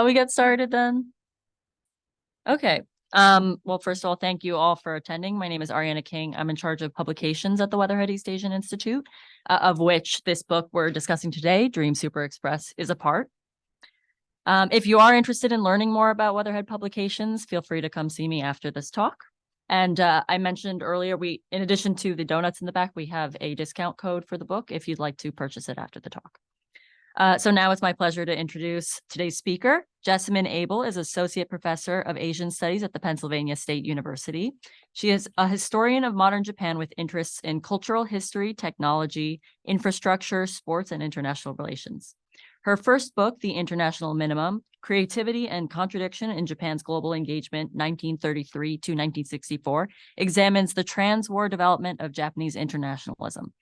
Shall we get started then? Okay. Well, first of all, thank you all for attending. My name is Ariana King. I'm in charge of publications at the Weatherhead East Asian Institute, of which this book we're discussing today, Dream Super Express, is a part. If you are interested in learning more about Weatherhead publications, feel free to come see me after this talk. And I mentioned earlier, in addition to the donuts in the back, we have a discount code for the book if you'd like to purchase it after the talk. So now it's my pleasure to introduce today's speaker. Jessamyn Abel is Associate Professor of Asian Studies at the Pennsylvania State University. She is a historian of modern Japan with interests in cultural history, technology, infrastructure, sports, and international relations. Her first book, The International Minimum, Creativity and Contradiction in Japan's Global Engagement, 1933 to 1964, examines the trans-war development of Japanese internationalism.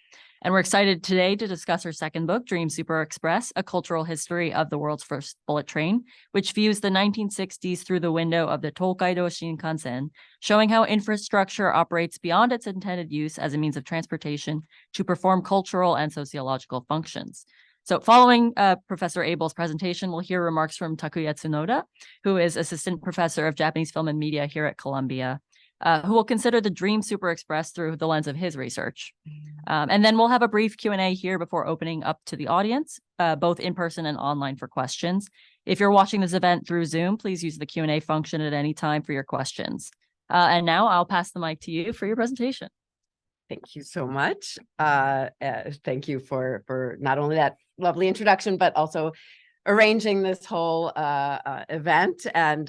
And we're excited today to discuss her second book, Dream Super Express, A Cultural History of the World's First Bullet Train, which views the 1960s through the window of the Tōkaidō Shinkansen, showing how infrastructure operates beyond its intended use as a means of transportation to perform cultural and sociological functions. So following Professor Abel's presentation, we'll hear remarks from Takuya Tsunoda, who is Assistant Professor of Japanese Film and Media here at Columbia, who will consider the Dream Super Express through the lens of his research. And then we'll have a brief Q&A here before opening up to the audience, both in person and online for questions. If you're watching this event through Zoom, please use the Q&A function at any time for your questions. And now I'll pass the mic to you for your presentation. Thank you so much. Thank you for not only that lovely introduction, but also arranging this whole event. And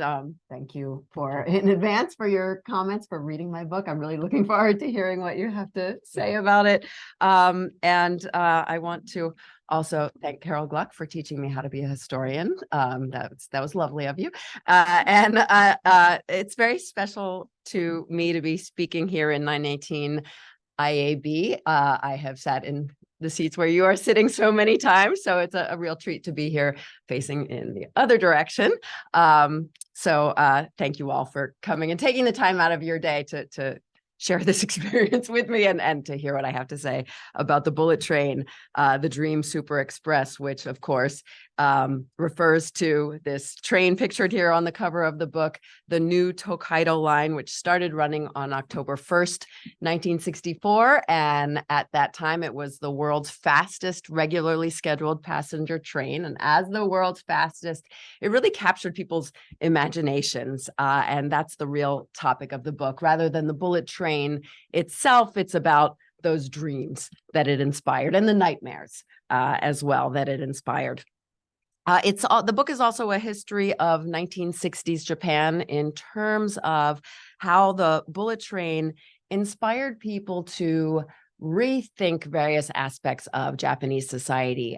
thank you in advance for your comments, for reading my book. I'm really looking forward to hearing what you have to say about it. I want to also thank Carol Gluck for teaching me how to be a historian. That was lovely of you. It's very special to me to be speaking here in 918 IAB. I have sat in the seats where you are sitting so many times, so it's a real treat to be here facing in the other direction. Thank you all for coming and taking the time out of your day to share this experience with me and to hear what I have to say about the bullet train, the Dream Super Express, which of course refers to this train pictured here on the cover of the book, the new Tōkaidō line, which started running on October 1st, 1964. And at that time, it was the world's fastest regularly scheduled passenger train. And as the world's fastest, it really captured people's imaginations. And that's the real topic of the book. Rather than the bullet train itself, it's about those dreams that it inspired and the nightmares as well that it inspired. The book is also a history of 1960s Japan in terms of how the bullet train inspired people to rethink various aspects of Japanese society.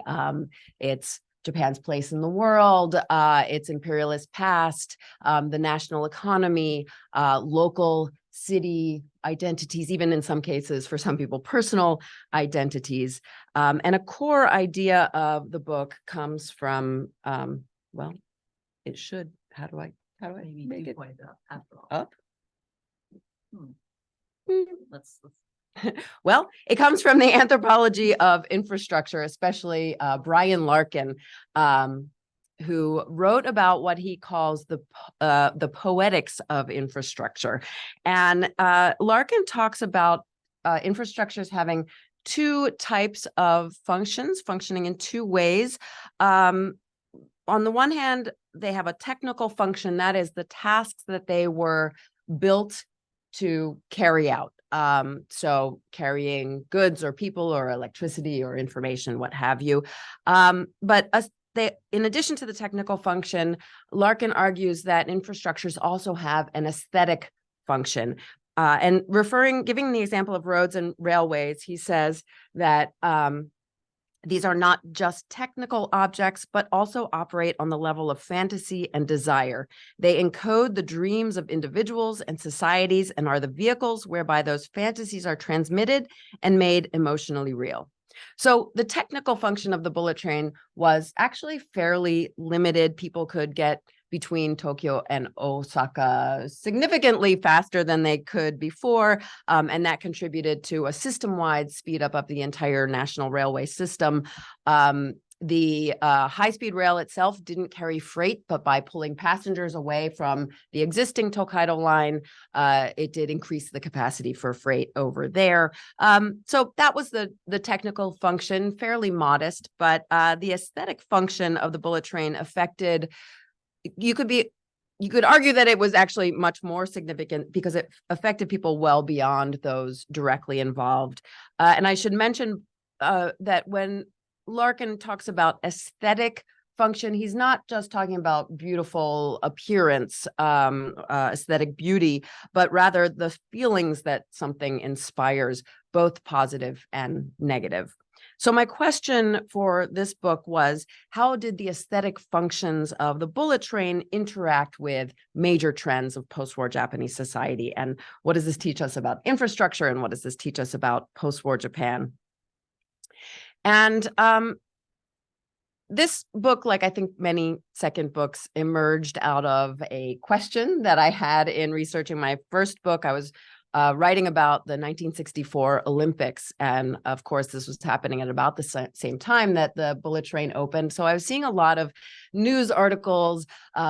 It's Japan's place in the world, its imperialist past, the national economy, local city identities, even in some cases, for some people, personal identities. And a core idea of the book comes from, well, it should, how do I Maybe make it up? Let's Well, it comes from the anthropology of infrastructure, especially Brian Larkin, who wrote about what he calls the poetics of infrastructure. And Larkin talks about infrastructures having two types of functioning in two ways. On the one hand, they have a technical function, that is the tasks that they were built to carry out. So carrying goods or people or electricity or information, what have you. In addition to the technical function, Larkin argues that infrastructures also have an aesthetic function. And giving the example of roads and railways, he says that these are not just technical objects, but also operate on the level of fantasy and desire. They encode the dreams of individuals and societies and are the vehicles whereby those fantasies are transmitted and made emotionally real. So the technical function of the bullet train was actually fairly limited. People could get between Tokyo and Osaka significantly faster than they could before, and that contributed to a system-wide speed up of the entire national railway system. The high-speed rail itself didn't carry freight, but by pulling passengers away from the existing Tōkaidō line, it did increase the capacity for freight over there. So that was the technical function, fairly modest, but the aesthetic function of the bullet train affected, you could argue that it was actually much more significant because it affected people well beyond those directly involved. And I should mention that when Larkin talks about aesthetic function, he's not just talking about beautiful appearance, aesthetic beauty, but rather the feelings that something inspires, both positive and negative. So my question for this book was, how did the aesthetic functions of the bullet train interact with major trends of post-war Japanese society? And what does this teach us about infrastructure? And what does this teach us about post-war Japan? And this book, like I think many second books, emerged out of a question that I had in researching my first book. I was writing about the 1964 Olympics. And of course, this was happening at about the same time that the bullet train opened. So I was seeing a lot of news articles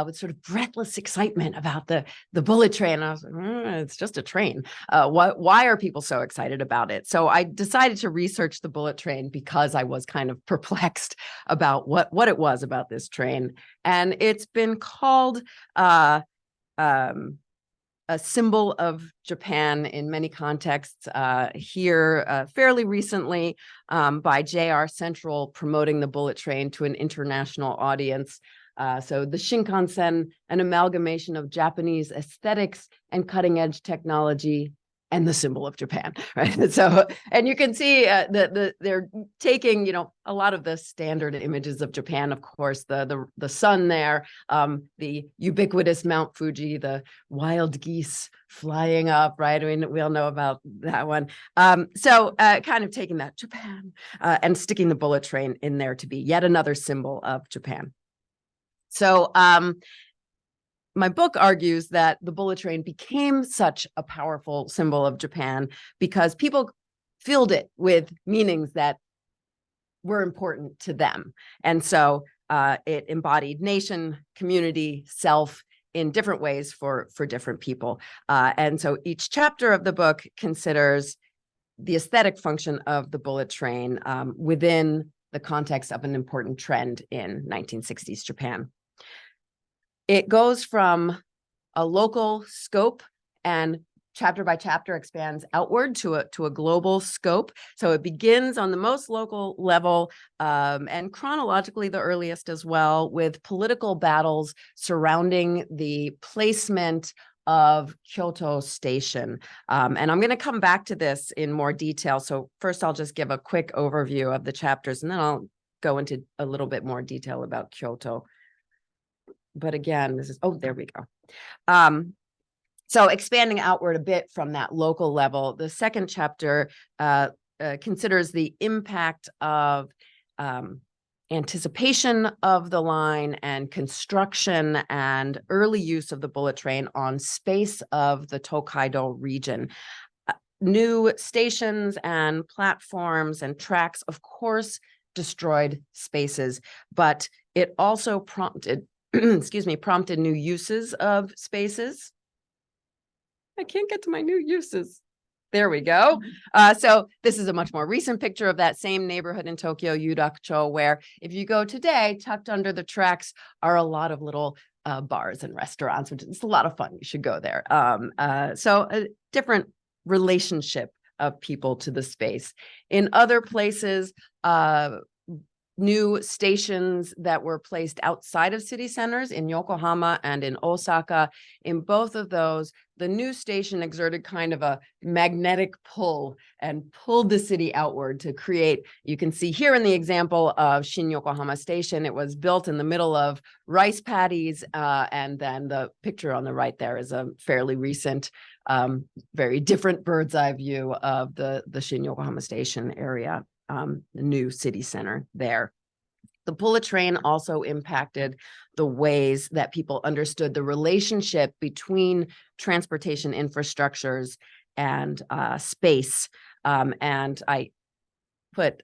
with sort of breathless excitement about the bullet train. And I was like, it's just a train. Why are people so excited about it? So I decided to research the bullet train because I was kind of perplexed about what it was about this train. And it's been called a symbol of Japan in many contexts, here fairly recently by JR Central promoting the bullet train to an international audience. So the Shinkansen, an amalgamation of Japanese aesthetics and cutting edge technology, and the symbol of Japan, right? So, and you can see they're taking, a lot of the standard images of Japan, of course, the sun there, the ubiquitous Mount Fuji, the wild geese flying up, right? I mean, we all know about that one. So kind of taking that Japan and sticking the bullet train in there to be yet another symbol of Japan. So, my book argues that the bullet train became such a powerful symbol of Japan because people filled it with meanings that were important to them. And so it embodied nation, community, self in different ways for different people. And so each chapter of the book considers the aesthetic function of the bullet train within the context of an important trend in 1960s Japan. It goes from a local scope and chapter by chapter expands outward to a global scope. So it begins on the most local level and chronologically the earliest as well, with political battles surrounding the placement of Kyoto Station. And I'm going to come back to this in more detail. So first, I'll just give a quick overview of the chapters, and then I'll go into a little bit more detail about Kyoto. But again, this is, there we go. So expanding outward a bit from that local level, the second chapter considers the impact of anticipation of the line and construction and early use of the bullet train on space of the Tōkaidō region. New stations and platforms and tracks, of course, destroyed spaces, but it also prompted prompted new uses of spaces. I can't get to my new uses. There we go. So this is a much more recent picture of that same neighborhood in Tokyo, Yudakucho, where if you go today, tucked under the tracks are a lot of little bars and restaurants, which is a lot of fun. You should go there. So a different relationship of people to the space. In other places, new stations that were placed outside of city centers in Yokohama and in Osaka. In both of those, the new station exerted kind of a magnetic pull and pulled the city outward to create, you can see here in the example of Shin Yokohama Station, it was built in the middle of rice paddies. And then the picture on the right there is a fairly recent, very different bird's eye view of the Shin Yokohama Station area. The new city center there. The bullet train also impacted the ways that people understood the relationship between transportation infrastructures and space. And I put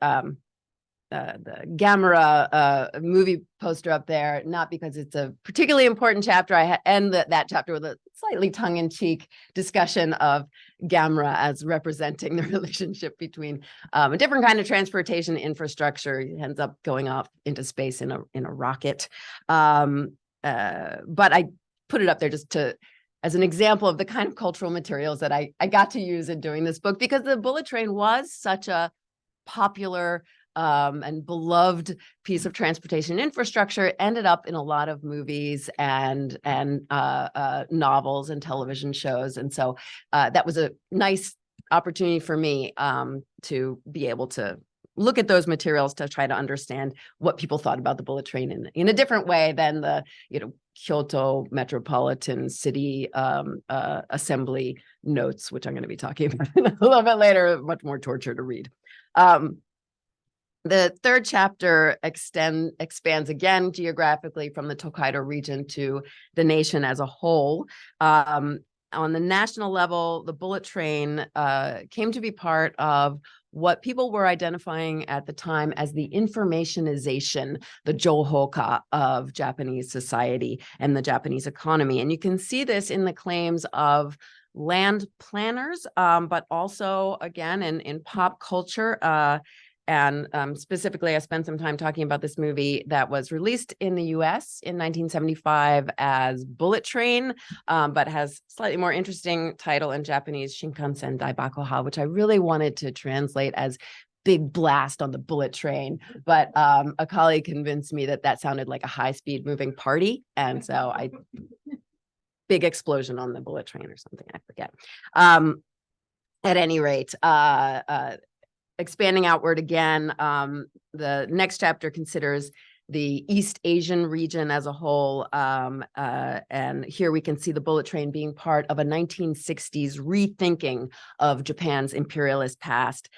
Gamera movie poster up there, not because it's a particularly important chapter. I end that chapter with a slightly tongue-in-cheek discussion of Gamera as representing the relationship between a different kind of transportation infrastructure. It ends up going off into space in a rocket. But I put it up there just as an example of the kind of cultural materials that I got to use in doing this book, because the bullet train was such a popular and beloved piece of transportation infrastructure. It ended up in a lot of movies and novels and television shows. And so that was a nice opportunity for me to be able to look at those materials to try to understand what people thought about the bullet train in a different way than the, Kyoto Metropolitan City Assembly notes, which I'm going to be talking about a little bit later, much more torture to read. The third chapter expands again geographically from the Tōkaidō region to the nation as a whole. On the national level, the bullet train came to be part of what people were identifying at the time as the informationization, the Johoka of Japanese society and the Japanese economy. And you can see this in the claims of land planners, but also, again, in pop culture. And specifically, I spent some time talking about this movie that was released in the US in 1975 as Bullet Train, but has slightly more interesting title in Japanese, Shinkansen Daibakuha, which I really wanted to translate as Big Blast on the Bullet Train. But a colleague convinced me that sounded like a high-speed moving party. And so big explosion on the bullet train or something, I forget. At any rate, expanding outward again, the next chapter considers the East Asian region as a whole. And here we can see the bullet train being part of a 1960s rethinking of Japan's imperialist past,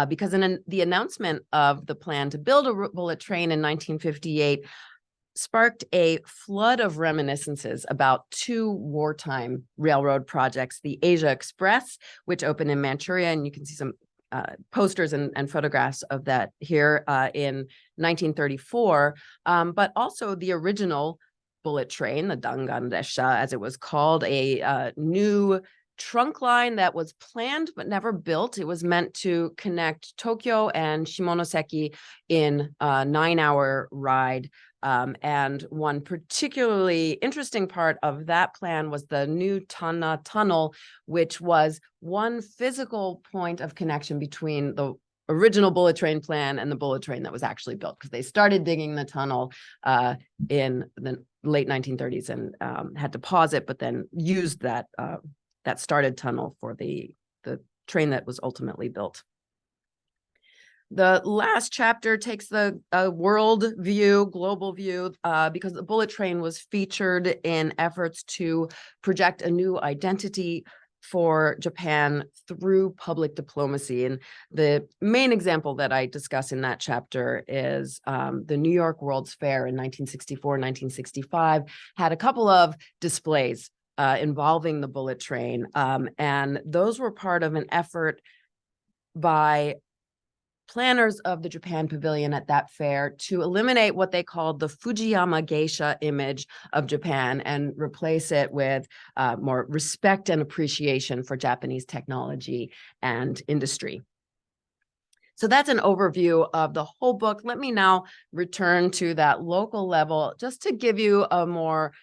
because in the announcement of the plan to build a bullet train in 1958 sparked a flood of reminiscences about two wartime railroad projects, the Asia Express, which opened in Manchuria, and you can see some posters and photographs of that here in 1934, but also the original bullet train, the Dangan Desha, as it was called, a new trunk line that was planned but never built. It was meant to connect Tokyo and Shimonoseki in a 9-hour ride. And one particularly interesting part of that plan was the new Tana Tunnel, which was one physical point of connection between the original bullet train plan and the bullet train that was actually built, because they started digging the tunnel in the late 1930s and had to pause it, but then used that started tunnel for the train that was ultimately built. The last chapter takes the world view, global view, because the bullet train was featured in efforts to project a new identity for Japan through public diplomacy. And the main example that I discuss in that chapter is the New York World's Fair in 1964, 1965, had a couple of displays involving the bullet train. And those were part of an effort by planners of the Japan Pavilion at that fair to eliminate what they called the Fujiyama geisha image of Japan and replace it with more respect and appreciation for Japanese technology and industry. So that's an overview of the whole book. Let me now return to that local level just to give you a more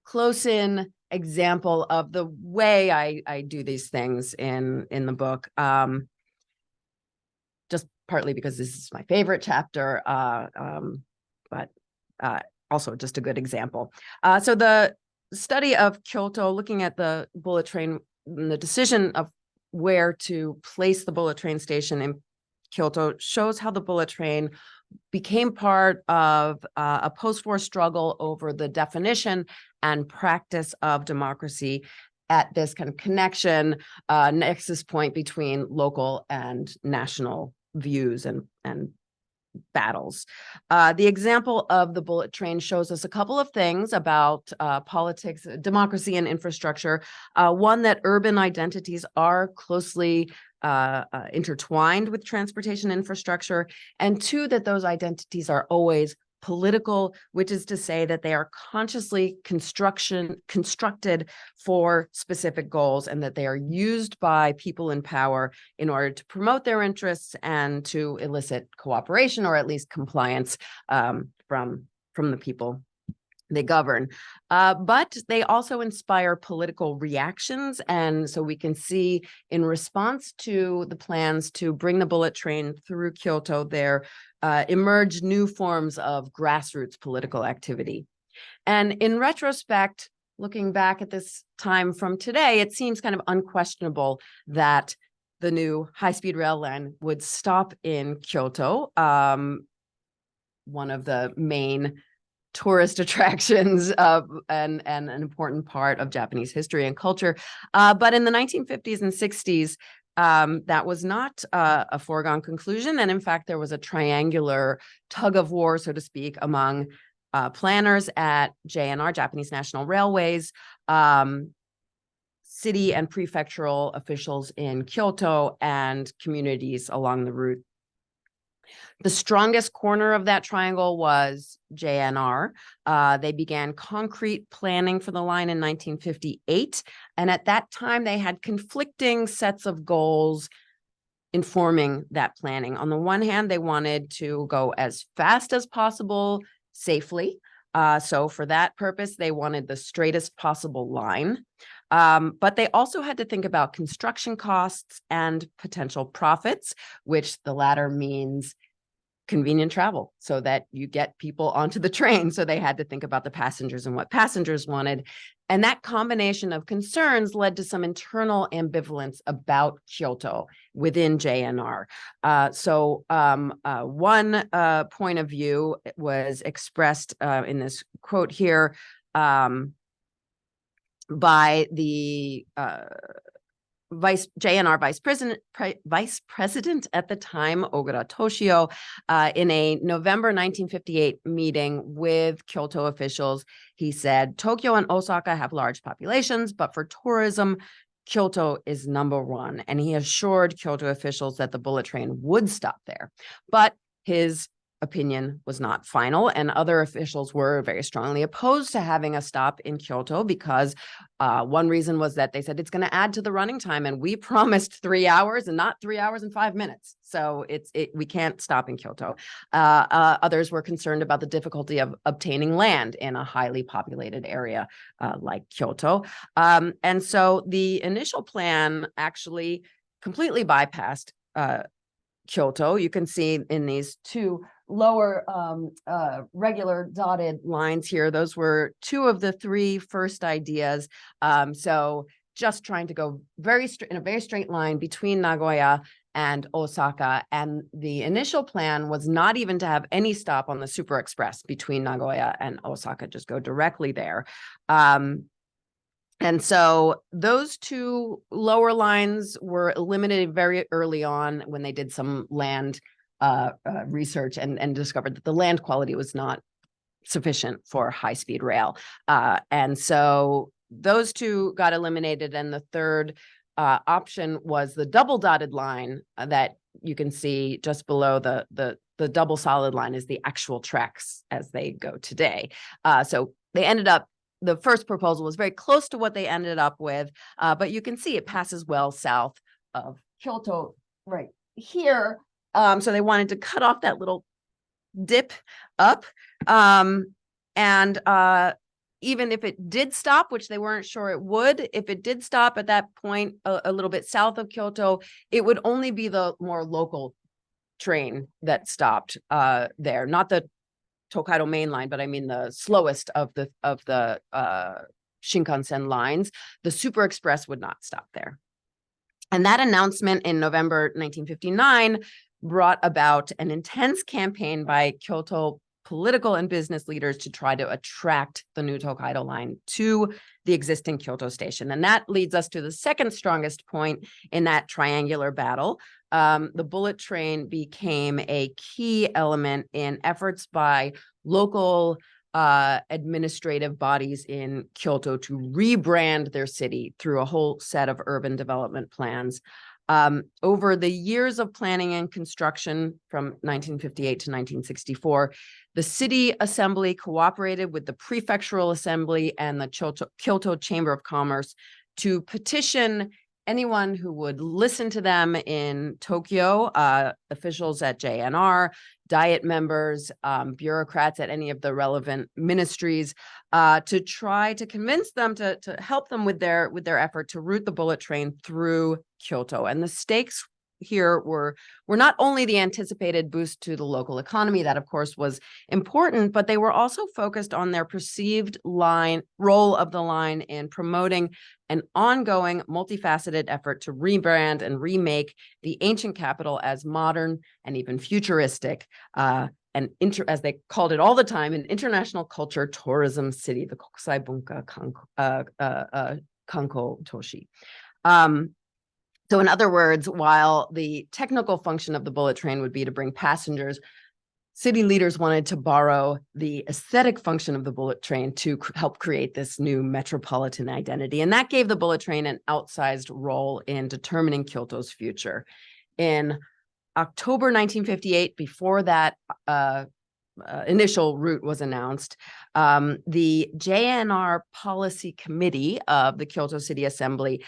close-in example of the way I do these things in the book. Just partly because this is my favorite chapter, but also just a good example. So the study of Kyoto, looking at the bullet train, the decision of where to place the bullet train station in Kyoto shows how the bullet train became part of a post-war struggle over the definition and practice of democracy at this kind of connection, nexus point between local and national views and battles. The example of the bullet train shows us a couple of things about politics, democracy, and infrastructure. One, that urban identities are closely intertwined with transportation infrastructure, and two, that those identities are always political, which is to say that they are consciously constructed for specific goals, and that they are used by people in power in order to promote their interests and to elicit cooperation, or at least compliance, from the people they govern. But they also inspire political reactions. And so we can see, in response to the plans to bring the bullet train through Kyoto, there emerged new forms of grassroots political activity. And in retrospect, looking back at this time from today, it seems kind of unquestionable that the new high-speed rail line would stop in Kyoto, one of the main tourist attractions and an important part of Japanese history and culture. But in the 1950s and 60s, that was not a foregone conclusion. And in fact, there was a triangular tug of war, so to speak, among planners at JNR, Japanese National Railways, city and prefectural officials in Kyoto, and communities along the route. The strongest corner of that triangle was JNR. They began concrete planning for the line in 1958. And at that time, they had conflicting sets of goals informing that planning. On the one hand, they wanted to go as fast as possible safely. So for that purpose, they wanted the straightest possible line. But they also had to think about construction costs and potential profits, which the latter means convenient travel, so that you get people onto the train. So they had to think about the passengers and what passengers wanted. And that combination of concerns led to some internal ambivalence about Kyoto within JNR. One point of view was expressed in this quote here by the JNR vice president at the time, Ogura Toshio, in a November 1958 meeting with Kyoto officials. He said, Tokyo and Osaka have large populations, but for tourism, Kyoto is number one. And he assured Kyoto officials that the bullet train would stop there. But his opinion was not final, and other officials were very strongly opposed to having a stop in Kyoto, because one reason was that they said it's going to add to the running time, and we promised 3 hours and not 3 hours and 5 minutes. So we can't stop in Kyoto. Others were concerned about the difficulty of obtaining land in a highly populated area like Kyoto. And so the initial plan actually completely bypassed Kyoto. You can see in these two lower regular dotted lines here, those were two of the three first ideas. So just trying to go in a very straight line between Nagoya and Osaka. And the initial plan was not even to have any stop on the Super Express between Nagoya and Osaka, just go directly there. And so those two lower lines were eliminated very early on when they did some land research and discovered that the land quality was not sufficient for high-speed rail. And so those two got eliminated. And the third option was the double dotted line that you can see just below the double solid line is the actual tracks as they go today. So they ended up, the first proposal was very close to what they ended up with, but you can see it passes well south of Kyoto right here. So they wanted to cut off that little dip up. And even if it did stop, which they weren't sure it would, if it did stop at that point a little bit south of Kyoto, it would only be the more local train that stopped there, not the Tōkaidō main line, but I mean the slowest of the Shinkansen lines. The Super Express would not stop there. And that announcement in November 1959 brought about an intense campaign by Kyoto political and business leaders to try to attract the new Tōkaidō line to the existing Kyoto station. And that leads us to the second strongest point in that triangular battle. The bullet train became a key element in efforts by local administrative bodies in Kyoto to rebrand their city through a whole set of urban development plans. Over the years of planning and construction from 1958 to 1964, the city assembly cooperated with the prefectural assembly and the Kyoto Chamber of Commerce to petition anyone who would listen to them in Tokyo, officials at JNR, Diet members, bureaucrats at any of the relevant ministries, to try to convince them to help them with their effort to route the bullet train through Kyoto. And the stakes here were not only the anticipated boost to the local economy, that of course was important, but they were also focused on their perceived role of the line in promoting an ongoing multifaceted effort to rebrand and remake the ancient capital as modern and even futuristic, and as they called it all the time, an international culture tourism city, the Kokusai Bunka Kanko Toshi. So in other words, while the technical function of the bullet train would be to bring passengers, city leaders wanted to borrow the aesthetic function of the bullet train to help create this new metropolitan identity. And that gave the bullet train an outsized role in determining Kyoto's future. In October 1958, before that initial route was announced, the JNR Policy Committee of the Kyoto City Assembly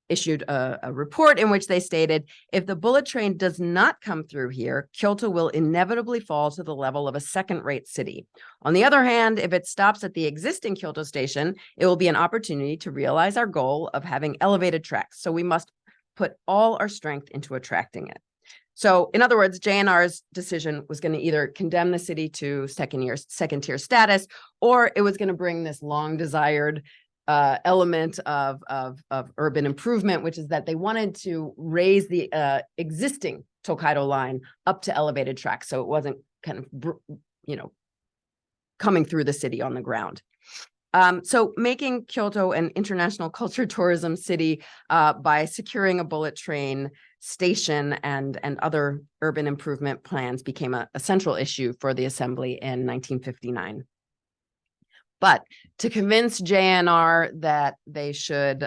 issued a report in which they stated, if the bullet train does not come through here, Kyoto will inevitably fall to the level of a second-rate city. On the other hand, if it stops at the existing Kyoto station, it will be an opportunity to realize our goal of having elevated tracks. So we must put all our strength into attracting it. So in other words, JNR's decision was going to either condemn the city to second-tier status, or it was going to bring this long-desired element of urban improvement, which is that they wanted to raise the existing Tōkaidō line up to elevated tracks, so it wasn't kind of, coming through the city on the ground. So making Kyoto an international culture tourism city by securing a bullet train station and other urban improvement plans became a central issue for the assembly in 1959. But to convince JNR that they should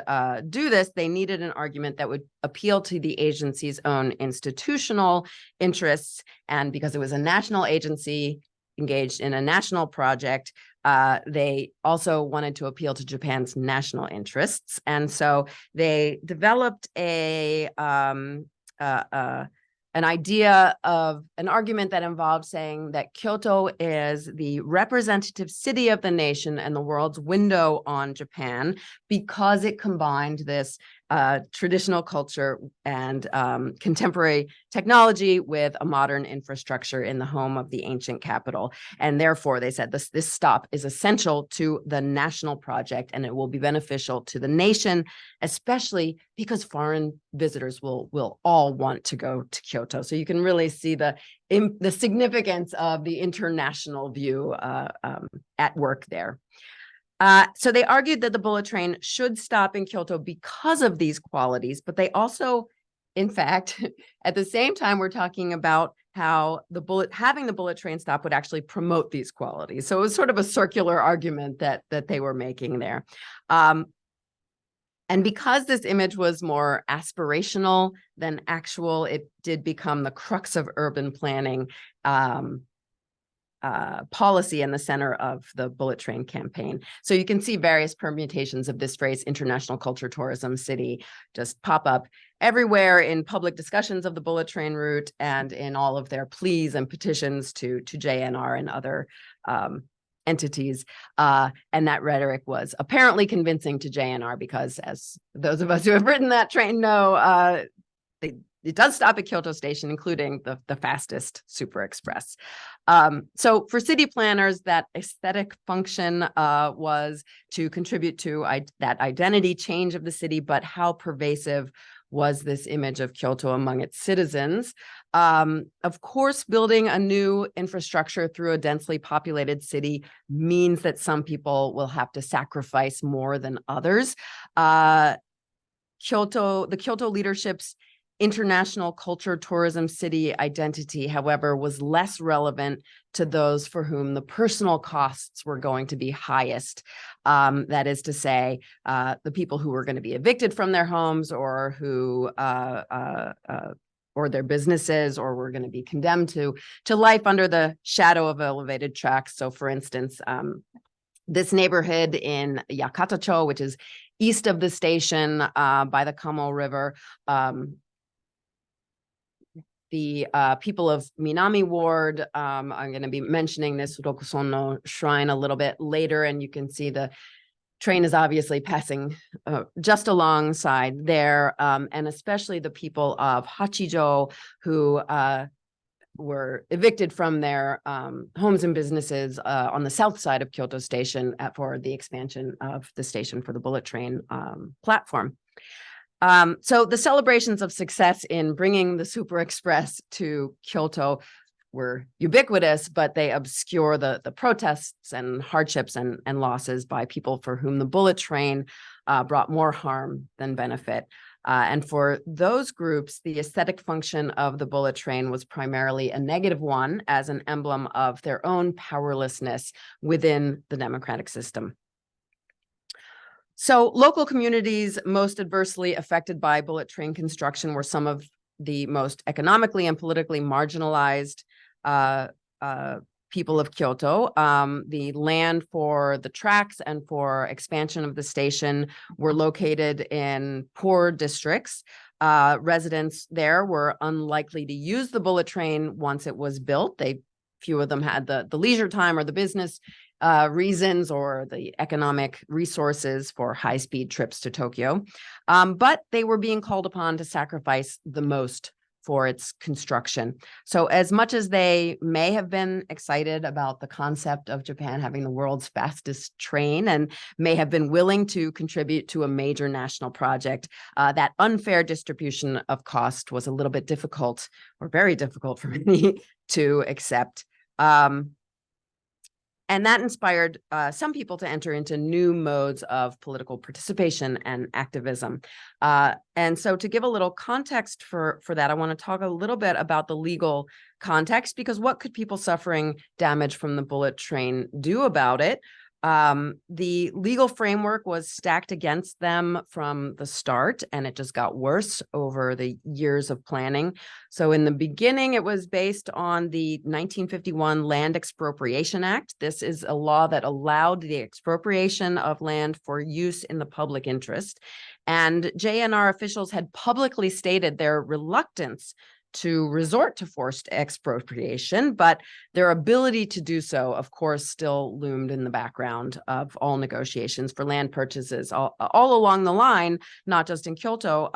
do this, they needed an argument that would appeal to the agency's own institutional interests. And because it was a national agency engaged in a national project, they also wanted to appeal to Japan's national interests. And so they developed an idea of an argument that involved saying that Kyoto is the representative city of the nation and the world's window on Japan because it combined this traditional culture and contemporary technology with a modern infrastructure in the home of the ancient capital. And therefore, they said this stop is essential to the national project, and it will be beneficial to the nation, especially because foreign visitors will all want to go to Kyoto. So you can really see the significance of the international view at work there. So they argued that the bullet train should stop in Kyoto because of these qualities, but they also, in fact, at the same time, we're talking about how having the bullet train stop would actually promote these qualities. So it was sort of a circular argument that they were making there. And because this image was more aspirational than actual, it did become the crux of urban planning policy in the center of the bullet train campaign. So you can see various permutations of this phrase, international culture tourism city, just pop up everywhere in public discussions of the bullet train route and in all of their pleas and petitions to JNR and other entities. And that rhetoric was apparently convincing to JNR because, as those of us who have ridden that train know, it does stop at Kyoto Station, including the fastest super express. So for city planners, that aesthetic function was to contribute to that identity change of the city, but how pervasive was this image of Kyoto among its citizens? Of course, building a new infrastructure through a densely populated city means that some people will have to sacrifice more than others. The Kyoto leadership's international culture, tourism, city identity, however, was less relevant to those for whom the personal costs were going to be highest. That is to say, the people who were going to be evicted from their homes, or who or their businesses, or were going to be condemned to life under the shadow of elevated tracks. So, for instance, this neighborhood in Yakatacho, which is east of the station by the Kamo River, the people of Minami Ward, I'm going to be mentioning this Rokuson shrine a little bit later, and you can see the train is obviously passing just alongside there, and especially the people of Hachijo, who were evicted from their homes and businesses on the south side of Kyoto Station for the expansion of the station for the bullet train platform. So the celebrations of success in bringing the Super Express to Kyoto were ubiquitous, but they obscure the protests and hardships and losses by people for whom the bullet train brought more harm than benefit. And for those groups, the aesthetic function of the bullet train was primarily a negative one, as an emblem of their own powerlessness within the democratic system. So local communities most adversely affected by bullet train construction were some of the most economically and politically marginalized people of Kyoto. The land for the tracks and for expansion of the station were located in poor districts. Residents there were unlikely to use the bullet train once it was built. Few of them had the leisure time or the business reasons or the economic resources for high-speed trips to Tokyo. But they were being called upon to sacrifice the most for its construction. So as much as they may have been excited about the concept of Japan having the world's fastest train and may have been willing to contribute to a major national project, that unfair distribution of cost was a little bit difficult, or very difficult for many to accept. And that inspired some people to enter into new modes of political participation and activism. And so to give a little context for that, I want to talk a little bit about the legal context, because what could people suffering damage from the bullet train do about it? The legal framework was stacked against them from the start, and it just got worse over the years of planning. So in the beginning, it was based on the 1951 Land Expropriation Act. This is a law that allowed the expropriation of land for use in the public interest. And JNR officials had publicly stated their reluctance to resort to forced expropriation, but their ability to do so, of course, still loomed in the background of all negotiations for land purchases all along the line, not just in Kyoto,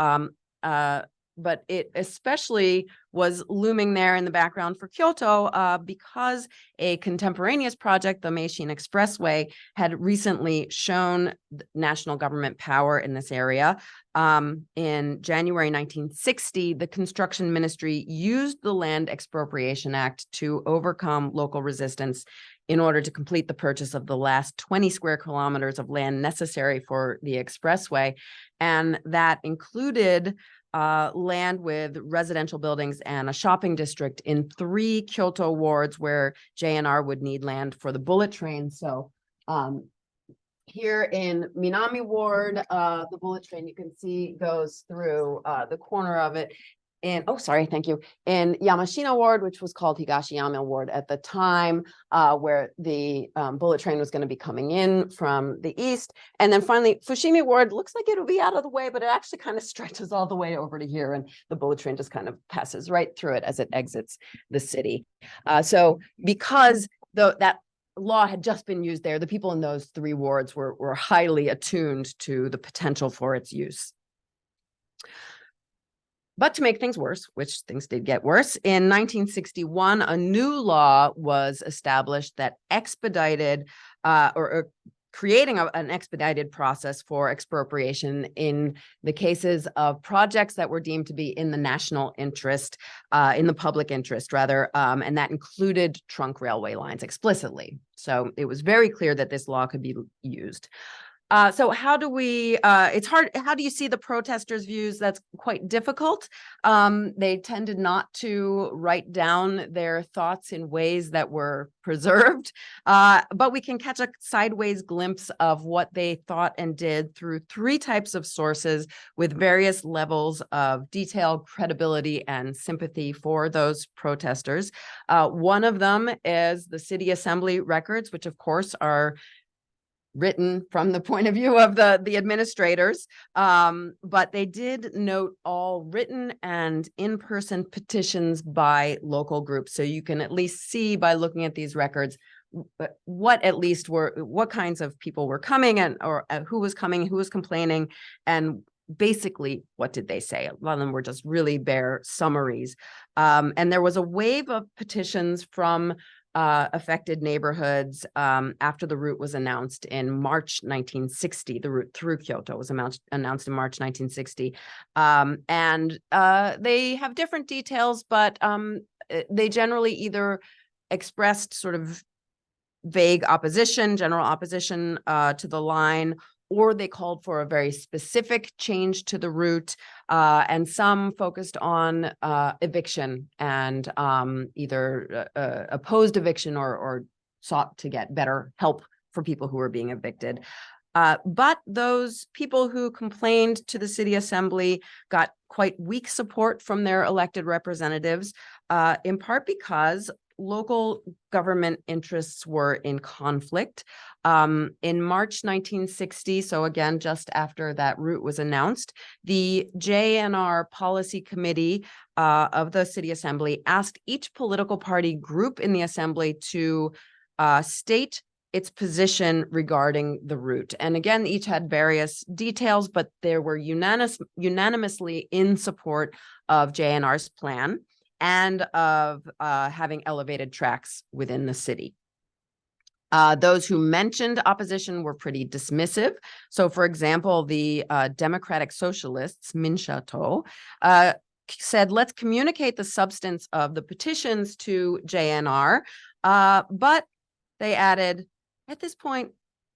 but it especially was looming there in the background for Kyoto because a contemporaneous project, the Meishin Expressway, had recently shown national government power in this area. In January 1960, the Construction Ministry used the Land Expropriation Act to overcome local resistance in order to complete the purchase of the last 20 square kilometers of land necessary for the expressway. And that included land with residential buildings and a shopping district in 3 Kyoto wards where JNR would need land for the bullet train. So here in Minami Ward, the bullet train, you can see, goes through the corner of it. And thank you. In Yamashina Ward, which was called Higashiyama Ward at the time, where the bullet train was going to be coming in from the east. And then finally, Fushimi Ward looks like it'll be out of the way, but it actually kind of stretches all the way over to here. And the bullet train just kind of passes right through it as it exits the city. So because that law had just been used there, the people in those 3 wards were highly attuned to the potential for its use. But to make things worse, which things did get worse, in 1961, a new law was established that expedited or creating an expedited process for expropriation in the cases of projects that were deemed to be in the national interest, in the public interest, rather, and that included trunk railway lines explicitly. So it was very clear that this law could be used. So how do we, it's hard, how do you see the protesters' views? That's quite difficult. They tended not to write down their thoughts in ways that were preserved, but we can catch a sideways glimpse of what they thought and did through three types of sources with various levels of detail, credibility, and sympathy for those protesters. One of them is the City Assembly records, which of course are written from the point of view of the administrators, but they did note all written and in-person petitions by local groups. So you can at least see by looking at these records what kinds of people were coming and or who was coming, who was complaining, and basically what did they say. A lot of them were just really bare summaries. And there was a wave of petitions from affected neighborhoods after the route was announced in March 1960. The route through Kyoto was announced in March 1960. And they have different details, but they generally either expressed sort of vague opposition, general opposition to the line, or they called for a very specific change to the route, and some focused on eviction and either opposed eviction or sought to get better help for people who were being evicted. But those people who complained to the City Assembly got quite weak support from their elected representatives, in part because local government interests were in conflict. In March 1960, so again, just after that route was announced, the JNR Policy Committee of the City Assembly asked each political party group in the Assembly to state its position regarding the route. And again, each had various details, but they were unanimously in support of JNR's plan and of having elevated tracks within the city. Those who mentioned opposition were pretty dismissive. So, for example, the Democratic Socialists, Minshato, said, let's communicate the substance of the petitions to JNR, but they added, at this point,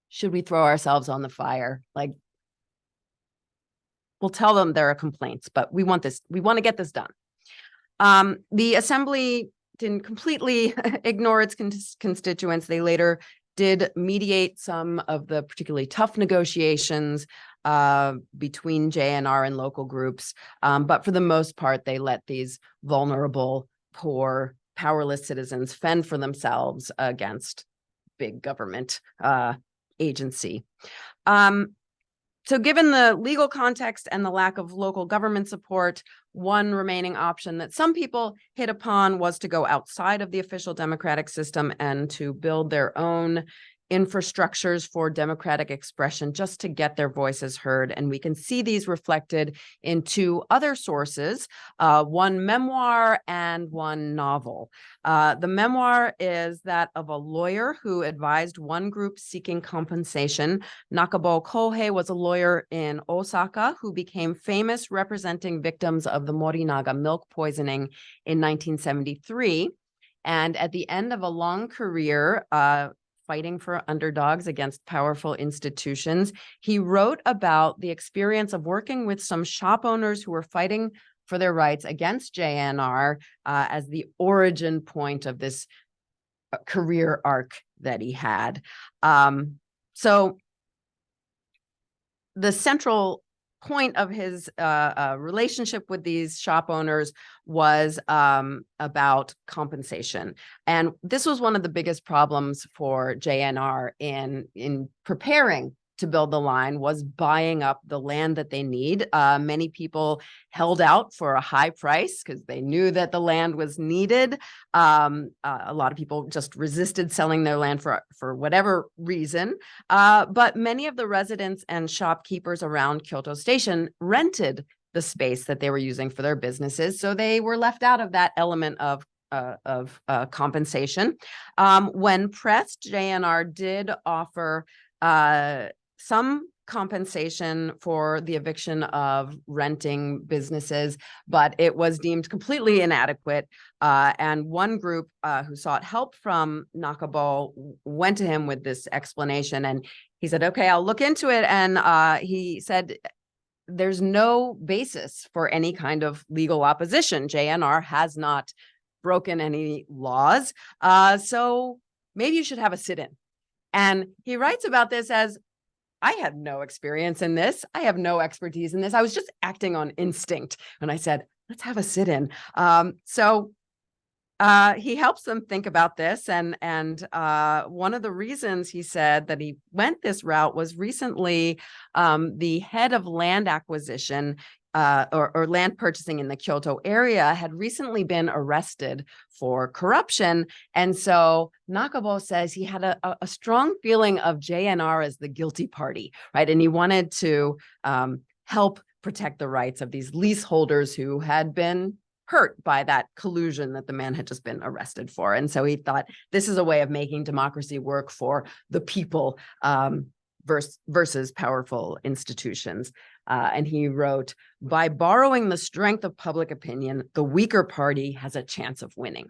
should we throw ourselves on the fire? Like, we'll tell them there are complaints, but we want to get this done. The Assembly didn't completely ignore its constituents. They later did mediate some of the particularly tough negotiations between JNR and local groups. But for the most part, they let these vulnerable, poor, powerless citizens fend for themselves against big government agency. So given the legal context and the lack of local government support, one remaining option that some people hit upon was to go outside of the official democratic system and to build their own infrastructures for democratic expression just to get their voices heard. And we can see these reflected in two other sources, one memoir and one novel. The memoir is that of a lawyer who advised one group seeking compensation. Nakabo Kohei was a lawyer in Osaka who became famous representing victims of the Morinaga milk poisoning in 1973. And at the end of a long career, fighting for underdogs against powerful institutions, he wrote about the experience of working with some shop owners who were fighting for their rights against JNR as the origin point of this career arc that he had. So the central point of his relationship with these shop owners was about compensation. And this was one of the biggest problems for JNR in preparing to build the line, was buying up the land that they need. Many people held out for a high price because they knew that the land was needed. A lot of people just resisted selling their land for whatever reason. But many of the residents and shopkeepers around Kyoto Station rented the space that they were using for their businesses. So they were left out of that element of compensation. When pressed, JNR did offer some compensation for the eviction of renting businesses, but it was deemed completely inadequate. And one group who sought help from Nakabo went to him with this explanation, and he said, okay, I'll look into it. And he said, there's no basis for any kind of legal opposition. JNR has not broken any laws. So maybe you should have a sit-in. And he writes about this as, I had no experience in this. I have no expertise in this. I was just acting on instinct when I said, let's have a sit-in. So he helps them think about this. And one of the reasons he said that he went this route was recently the head of land acquisition or land purchasing in the Kyoto area had recently been arrested for corruption. And so Nakabo says he had a strong feeling of JNR as the guilty party, right? And he wanted to help protect the rights of these leaseholders who had been hurt by that collusion that the man had just been arrested for. And so he thought this is a way of making democracy work for the people versus powerful institutions. And he wrote, by borrowing the strength of public opinion, the weaker party has a chance of winning.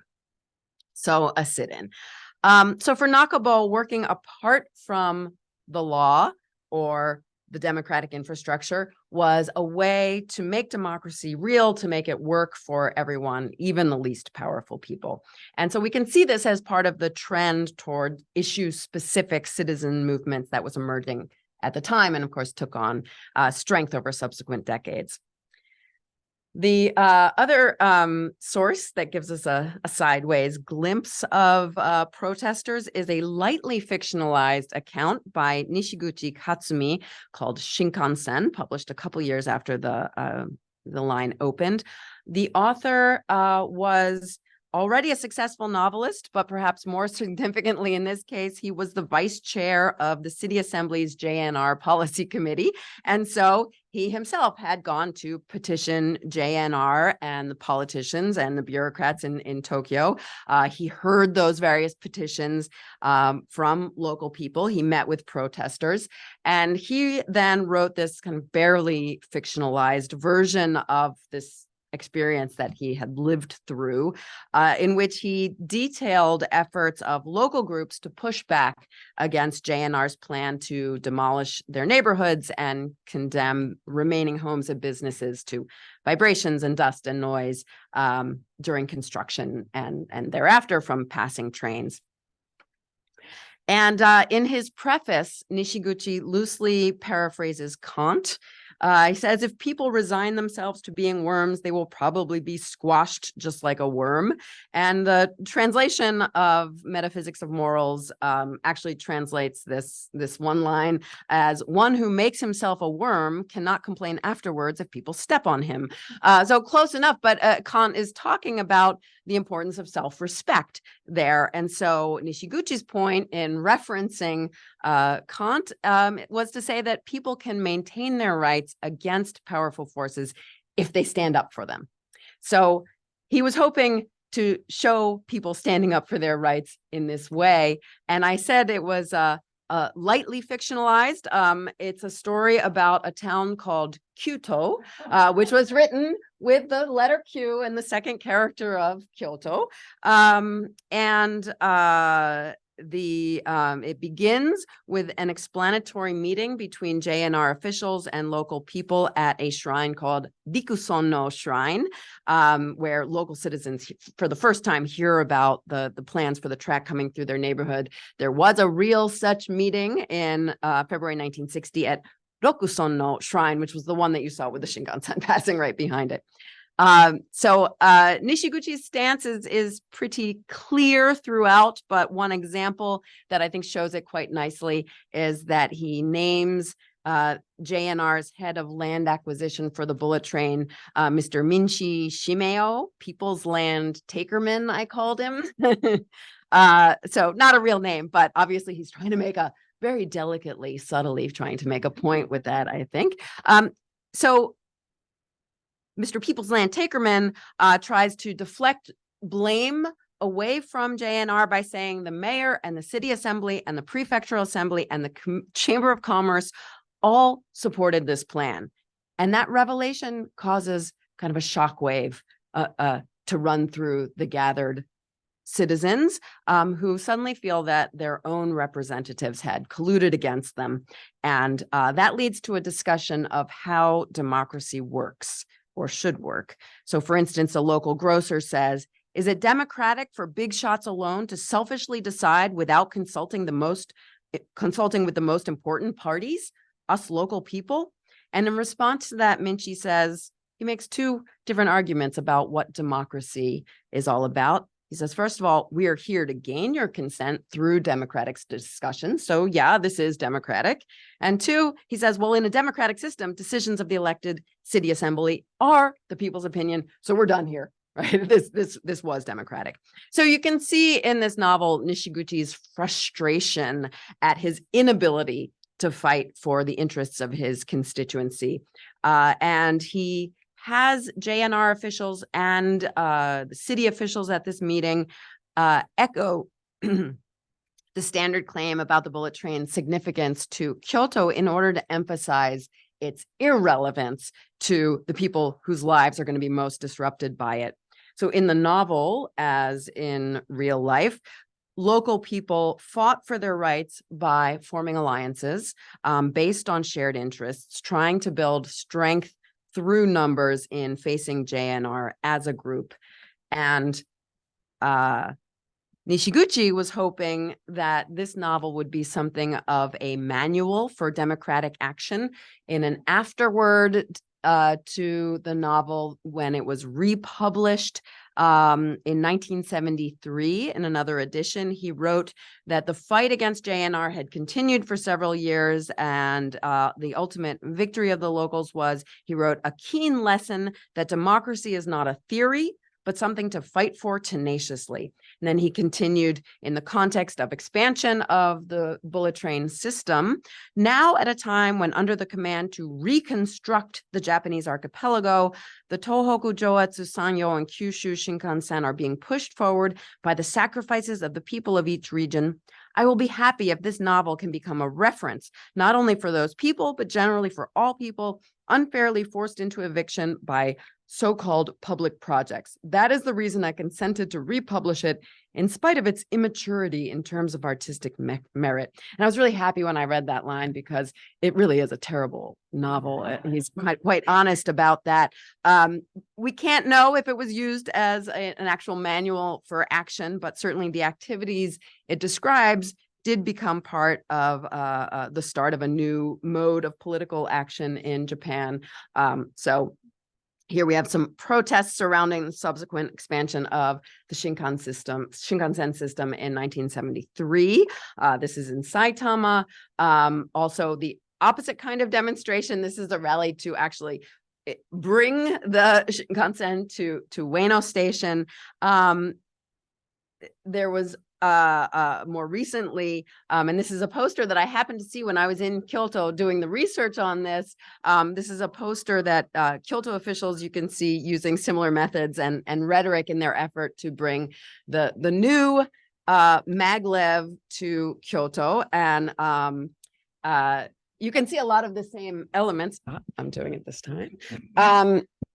So a sit-in. So for Nakabo, working apart from the law or the democratic infrastructure was a way to make democracy real, to make it work for everyone, even the least powerful people. And so we can see this as part of the trend toward issue-specific citizen movements that was emerging at the time, and of course took on strength over subsequent decades. The other source that gives us a sideways glimpse of protesters is a lightly fictionalized account by Nishiguchi Katsumi called Shinkansen, published a couple years after the line opened. The author was already a successful novelist, but perhaps more significantly in this case, he was the vice chair of the City Assembly's JNR Policy Committee. And so he himself had gone to petition JNR and the politicians and the bureaucrats in Tokyo. He heard those various petitions from local people. He met with protesters, and he then wrote this kind of barely fictionalized version of this experience that he had lived through, in which he detailed efforts of local groups to push back against JNR's plan to demolish their neighborhoods and condemn remaining homes and businesses to vibrations and dust and noise during construction and thereafter from passing trains. And in his preface, Nishiguchi loosely paraphrases Kant. He says, if people resign themselves to being worms, they will probably be squashed just like a worm. And the translation of Metaphysics of Morals actually translates this one line as, one who makes himself a worm cannot complain afterwards if people step on him. So close enough, but Kant is talking about the importance of self-respect there. And so Nishiguchi's point in referencing Kant was to say that people can maintain their rights against powerful forces if they stand up for them. So he was hoping to show people standing up for their rights in this way. And I said it was lightly fictionalized. It's a story about a town called Kyoto, which was written with the letter Q and the second character of Kyoto. It begins with an explanatory meeting between JNR officials and local people at a shrine called Bikuson-no Shrine, where local citizens for the first time hear about the plans for the track coming through their neighborhood. There was a real such meeting in February 1960 at Rokuson-no Shrine, which was the one that you saw with the Shinkansen passing right behind it. So Nishiguchi's stance is pretty clear throughout, but one example that I think shows it quite nicely is that he names JNR's head of land acquisition for the bullet train, Mr. Minshi Shimeo, People's Land Takerman, I called him. So not a real name, but obviously he's trying to make a very delicately, subtly trying to make a point with that, I think. So Mr. People's Land Takerman tries to deflect blame away from JNR by saying the mayor and the city assembly and the prefectural assembly and the Chamber of Commerce all supported this plan. And that revelation causes kind of a shockwave to run through the gathered citizens who suddenly feel that their own representatives had colluded against them. And that leads to a discussion of how democracy works or should work. So for instance, a local grocer says, is it democratic for big shots alone to selfishly decide without consulting with the most important parties, us local people? And in response to that, Minchi says, he makes two different arguments about what democracy is all about. He says, first of all, we are here to gain your consent through democratic discussion. So yeah, this is democratic. And two, he says, well, in a democratic system, decisions of the elected city assembly are the people's opinion. So we're done here, right? This was democratic. So you can see in this novel, Nishiguchi's frustration at his inability to fight for the interests of his constituency. And he has JNR officials and the city officials at this meeting echo the standard claim about the bullet train's significance to Kyoto in order to emphasize its irrelevance to the people whose lives are going to be most disrupted by it. So in the novel, as in real life, local people fought for their rights by forming alliances based on shared interests, trying to build strength through numbers in facing JNR as a group. And Nishiguchi was hoping that this novel would be something of a manual for democratic action. In an afterword to the novel, when it was republished in 1973 in another edition, he wrote that the fight against JNR had continued for several years, and the ultimate victory of the locals was, he wrote, a keen lesson that democracy is not a theory, but something to fight for tenaciously. And then he continued, in the context of expansion of the bullet train system, now at a time when under the command to reconstruct the Japanese archipelago, the Tohoku Joetsu Sanyo and Kyushu Shinkansen are being pushed forward by the sacrifices of the people of each region. I will be happy if this novel can become a reference, not only for those people, but generally for all people unfairly forced into eviction by so-called public projects. That is the reason I consented to republish it, in spite of its immaturity in terms of artistic merit. And I was really happy when I read that line, because it really is a terrible novel. He's quite honest about that. We can't know if it was used as an actual manual for action, but certainly the activities it describes did become part of the start of a new mode of political action in Japan. So here we have some protests surrounding the subsequent expansion of the Shinkansen system in 1973. This is in Saitama. Also, the opposite kind of demonstration. This is a rally to actually bring the Shinkansen to Ueno Station. There was more recently, and this is a poster that I happened to see when I was in Kyoto doing the research on this. This is a poster that Kyoto officials, you can see, using similar methods and rhetoric in their effort to bring the new maglev to Kyoto. And you can see a lot of the same elements. I'm doing it this time.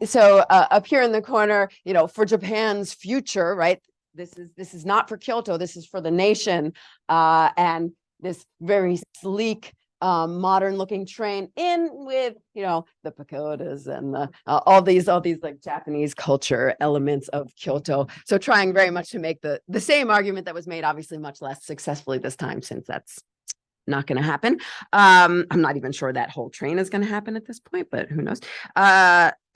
So up here in the corner, for Japan's future, right? This is not for Kyoto. This is for the nation, and this very sleek, modern-looking train in with the pagodas and the all these like Japanese culture elements of Kyoto. So trying very much to make the same argument that was made, obviously much less successfully this time, since that's not going to happen. I'm not even sure that whole train is going to happen at this point, but who knows?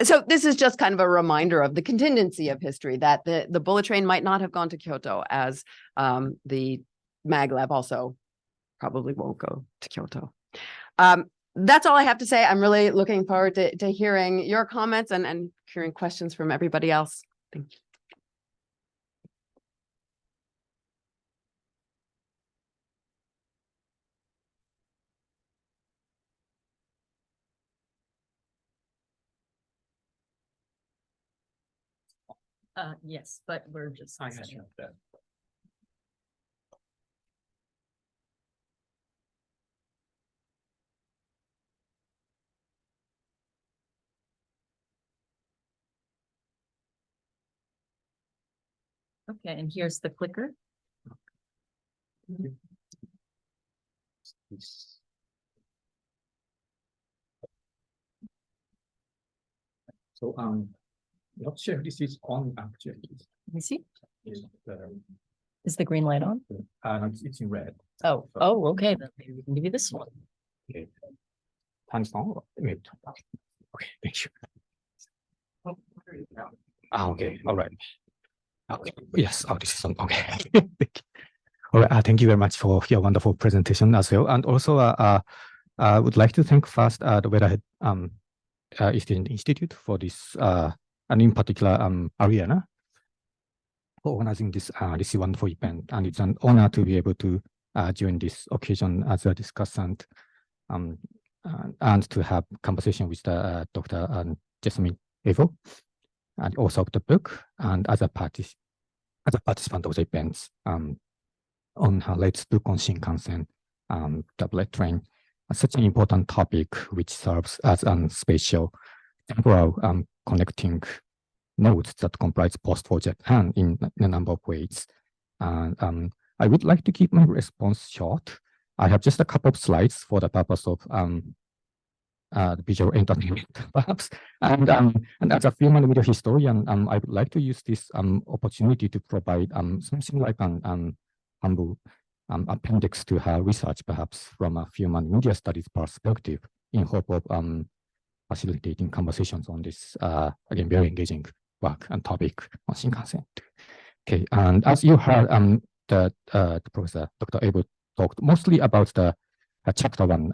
So this is just kind of a reminder of the contingency of history, that the bullet train might not have gone to Kyoto, as the maglev also probably won't go to Kyoto. That's all I have to say. I'm really looking forward to hearing your comments and hearing questions from everybody else. Thank you. Yes, but we're just. Okay, and here's the clicker. So not sure this is on actually. Let me see. Is Is the green light on? it's in red. Oh, oh, okay. Then maybe we can give you this one. Okay. Hands on. Wait. Okay, thank you. Okay, all right. Okay. Yes, this is on. Okay. Thank you. All right, thank you very much for your wonderful presentation as well. And also, I would like to thank first the Weatherhead Student Institute for this, and in particular, Ariana, for organizing this this wonderful event. And it's an honor to be able to join this occasion as a discussant, and to have conversation with the Dr. Jessamyn Abel, and also of the book, and as a participant of the events on her latest book on Shinkansen, the bullet train, such an important topic which serves as a spatial temporal connecting nodes that comprise postwar Japan in a number of ways. And I would like to keep my response short. I have just a couple of slides for the purpose of the visual entertainment, perhaps. And as a film and media historian, I would like to use this opportunity to provide something like an humble appendix to her research, perhaps from a film and media studies perspective, in hope of facilitating conversations on this, again, very engaging work and topic on Shinkansen. Okay, and as you heard, the Professor Dr. Abel talked mostly about the chapter one,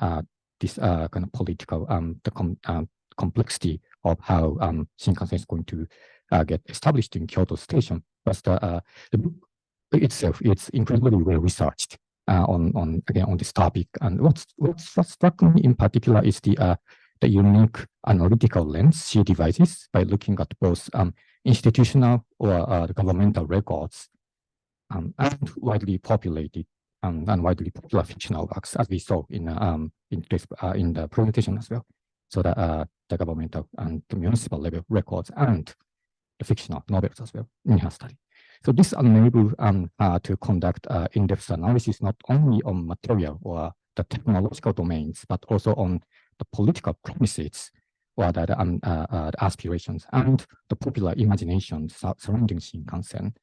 this kind of political, the complexity of how Shinkansen is going to get established in Kyoto Station. But the book itself, it's incredibly well researched on this topic. And what struck me in particular is the unique analytical lens she devises by looking at both institutional or the governmental records and widely populated and widely popular fictional works, as we saw in the presentation as well. So the governmental and the municipal level records and the fictional novels as well in her study. So this enables to conduct in-depth analysis not only on material or the technological domains, but also on the political premises or the aspirations and the popular imagination surrounding Shinkansen.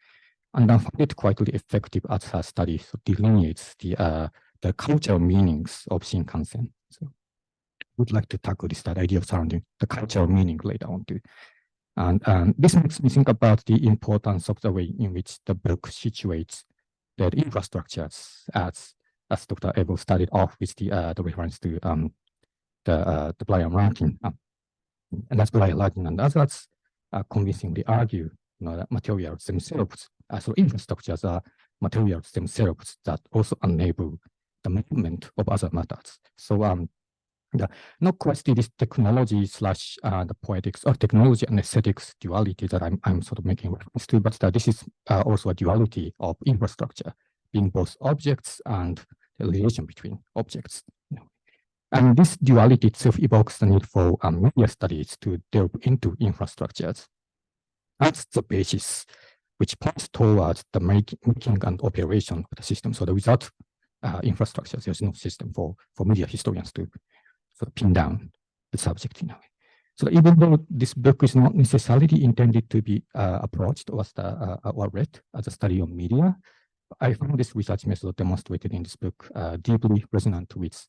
And I found it quite effective as her study delineates the cultural meanings of Shinkansen. So I would like to tackle this idea of surrounding the cultural meaning later on too. And this makes me think about the importance of the way in which the book situates the infrastructures, as Dr. Abel started off with the reference to the Brian Rankin, and that's Brian Rankin and others convincingly argue, that materials themselves, so infrastructures are materials themselves that also enable the movement of other matters. So no question this technology slash the poetics or technology and aesthetics duality that I'm sort of making reference to, but this is also a duality of infrastructure, being both objects and the relation between objects. And this duality itself evokes the need for media studies to delve into infrastructures. That's the basis which points towards the making and operation of the system. So that without infrastructure, there's no system for media historians to sort of pin down the subject in a way. So even though this book is not necessarily intended to be approached or read as a study of media, I found this research method demonstrated in this book deeply resonant with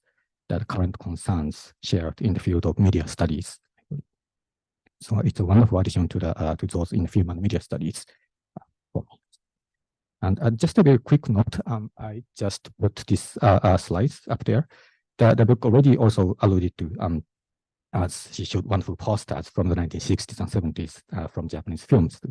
the current concerns shared in the field of media studies. So it's a wonderful addition to those in film and media studies. And just a very quick note, I just put these slides up there. The book already also alluded to, as she showed wonderful posters from the 1960s and 70s from Japanese films.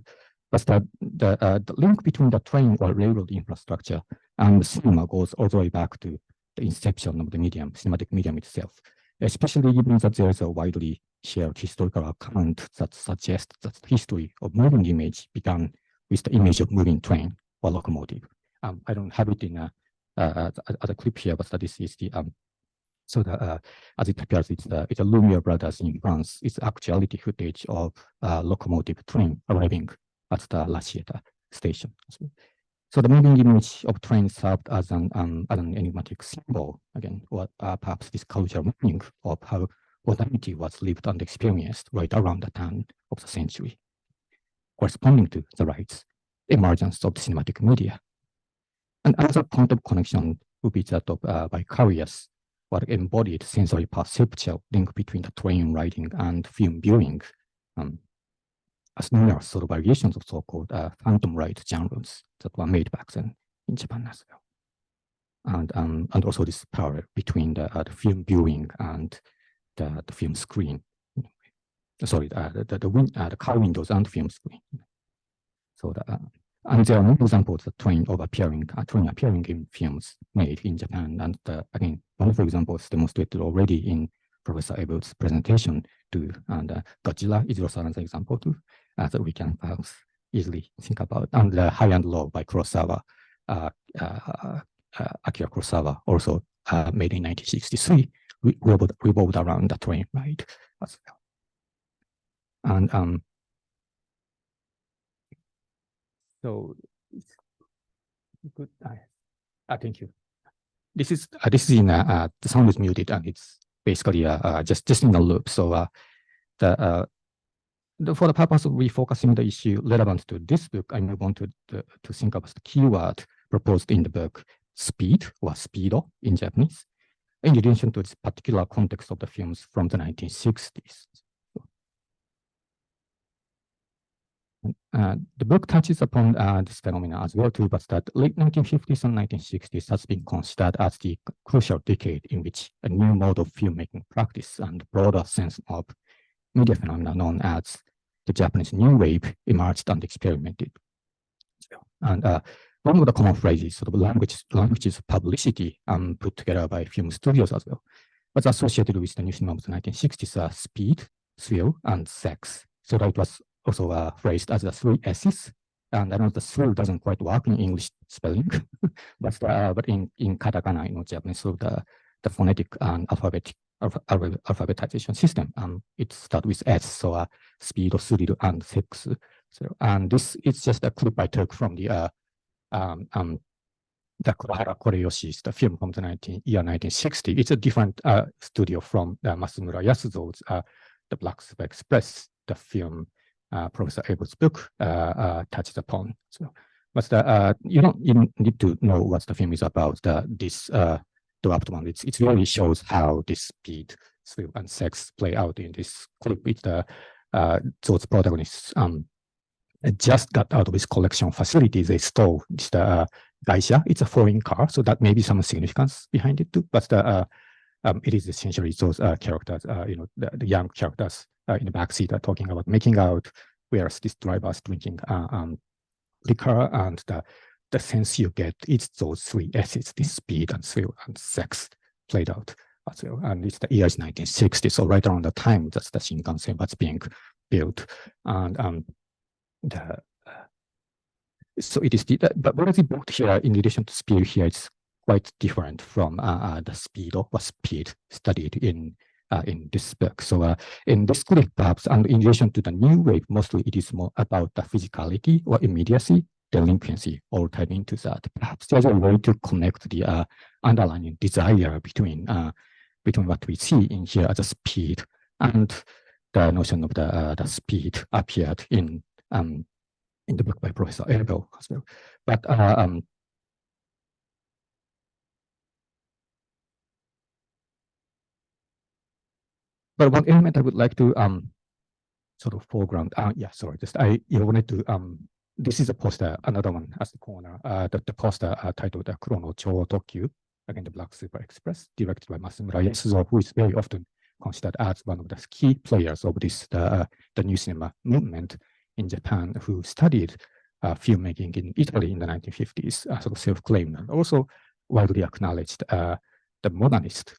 But the link between the train or railroad infrastructure and the cinema goes all the way back to the inception of the medium, cinematic medium itself, especially given that there is a widely shared historical account that suggests that the history of moving image began with the image of moving train or locomotive. I don't have it in a clip here, but this is the as it appears, it's the Lumiere brothers in France. It's actuality footage of locomotive train arriving at the La Ciotat. station. So the moving image of train served as an enigmatic symbol, again, or perhaps this cultural meaning of how modernity was lived and experienced right around the turn of the century, corresponding to the right's emergence of the cinematic media. And another point of connection would be that of vicarious or embodied sensory perceptual link between the train riding and film viewing, as numerous sort of variations of so-called phantom ride genres that were made back then in Japan as well. And also this parallel between the film viewing and the film screen. Sorry, the car windows and film screen. So and there are many examples of train appearing in films made in Japan. And again, one of the examples demonstrated already in Professor Abel's presentation too. And Godzilla is also another example too, that we can perhaps easily think about. And the High and Low by Kurosawa, Akira Kurosawa, also made in 1963, revolved around the train ride as well. And so good. Thank you. This is in the sound is muted and it's basically just in a loop. So for the purpose of refocusing the issue relevant to this book, I move on to think about the keyword proposed in the book, speed or speedo in Japanese, in relation to this particular context of the films from the 1960s. The book touches upon this phenomenon as well too, but that late 1950s and 1960s has been considered as the crucial decade in which a new mode of filmmaking practice and broader sense of media phenomena known as the Japanese New Wave emerged and experimented. And one of the common phrases, sort of languages of publicity put together by film studios as well, was associated with the new cinema of the 1960s, speed, thrill, and sex. So that it was also phrased as the 3 S's. And I know the thrill doesn't quite work in English spelling, but in katakana, Japanese, so the phonetic and alphabetization system, it starts with S, so speed, thrill, and sex. So, and this is just a clip I took from the Kurohara Koreyoshi's the film from the year 1960. It's a different studio from Masumura Yasuzo's The Black Super Express, the film Professor Abel's book touches upon. So, but you don't even need to know what the film is about. This developed one, it really shows how this speed, thrill, and sex play out in this clip. It's those protagonists just got out of this collection facility. They stole the Daisha. It's a foreign car, so that may be some significance behind it too. But it is essentially those characters, the young characters in the backseat are talking about making out, whereas this driver is drinking liquor, and the sense you get, it's those 3 S's, this speed and thrill and sex played out as well. And it's the year 1960, so right around the time that the Shinkansen was being built. And so it is, but what is built here in relation to speed here is quite different from the speed or speed studied in this book. So in this clip, perhaps, and in relation to the new wave, mostly it is more about the physicality or immediacy, delinquency, all tied into that. Perhaps there's a way to connect the underlying desire between what we see in here as a speed and the notion of the speed appeared in the book by Professor Abel as well. But one element I would like to sort of foreground. I wanted to this is a poster, another one as the corner. The poster titled Kurono Chō Tokyu, again the Black Super Express, directed by Masumura Yasuzo, who is very often considered as one of the key players of this the new cinema movement in Japan, who studied filmmaking in Italy in the 1950s, sort of self-claimed and also widely acknowledged the modernist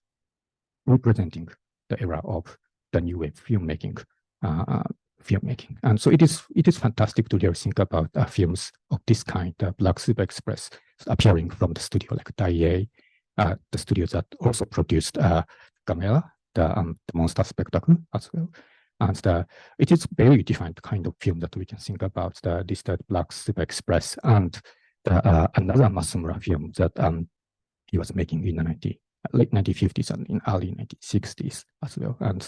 representing the era of the new wave filmmaking. And so it is fantastic to really think about films of this kind, the Black Super Express, appearing from the studio like Daiei, the studios that also produced Gamera, the monster spectacle as well. And it is very different kind of film that we can think about, this Black Super Express and another Masumura film that he was making in the late 1950s and in early 1960s as well. And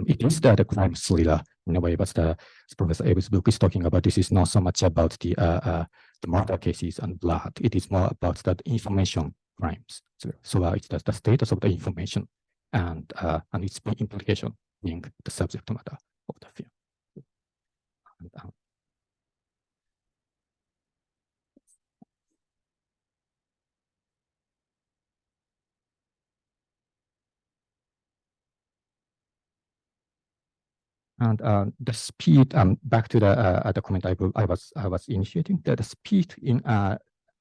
it is the crime thriller in a way, but Professor Abel's book is talking about this is not so much about the murder cases and blood. It is more about the information crimes. So it's the status of the information and its implication being the subject matter of the film. And the speed, back to the comment I was initiating, the speed in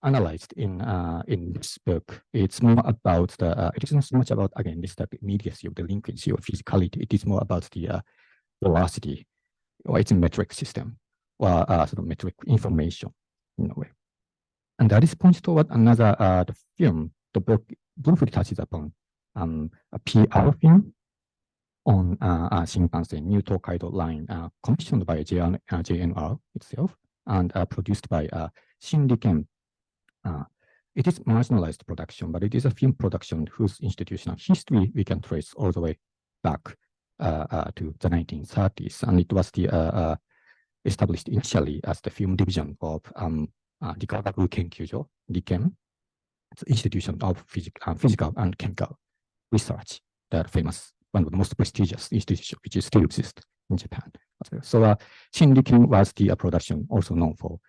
analyzed in this book, it's more about it is not so much about, again, this immediacy of the linkage or physicality. It is more about the velocity, or its metric system, or sort of metric information in a way. And this points toward another the film. The book briefly touches upon a PR film on Shinkansen, New Tōkaidō line, commissioned by JNR itself and produced by Shinriken. It is marginalized production, but it is a film production whose institutional history we can trace all the way back to the 1930s. And it was established initially as the film division of Rikagaku Kenkyūjō, RIKEN, Institution of Physical and Chemical Research, the famous, one of the most prestigious institutions which still exists in Japan. So Shinriken was the production also known for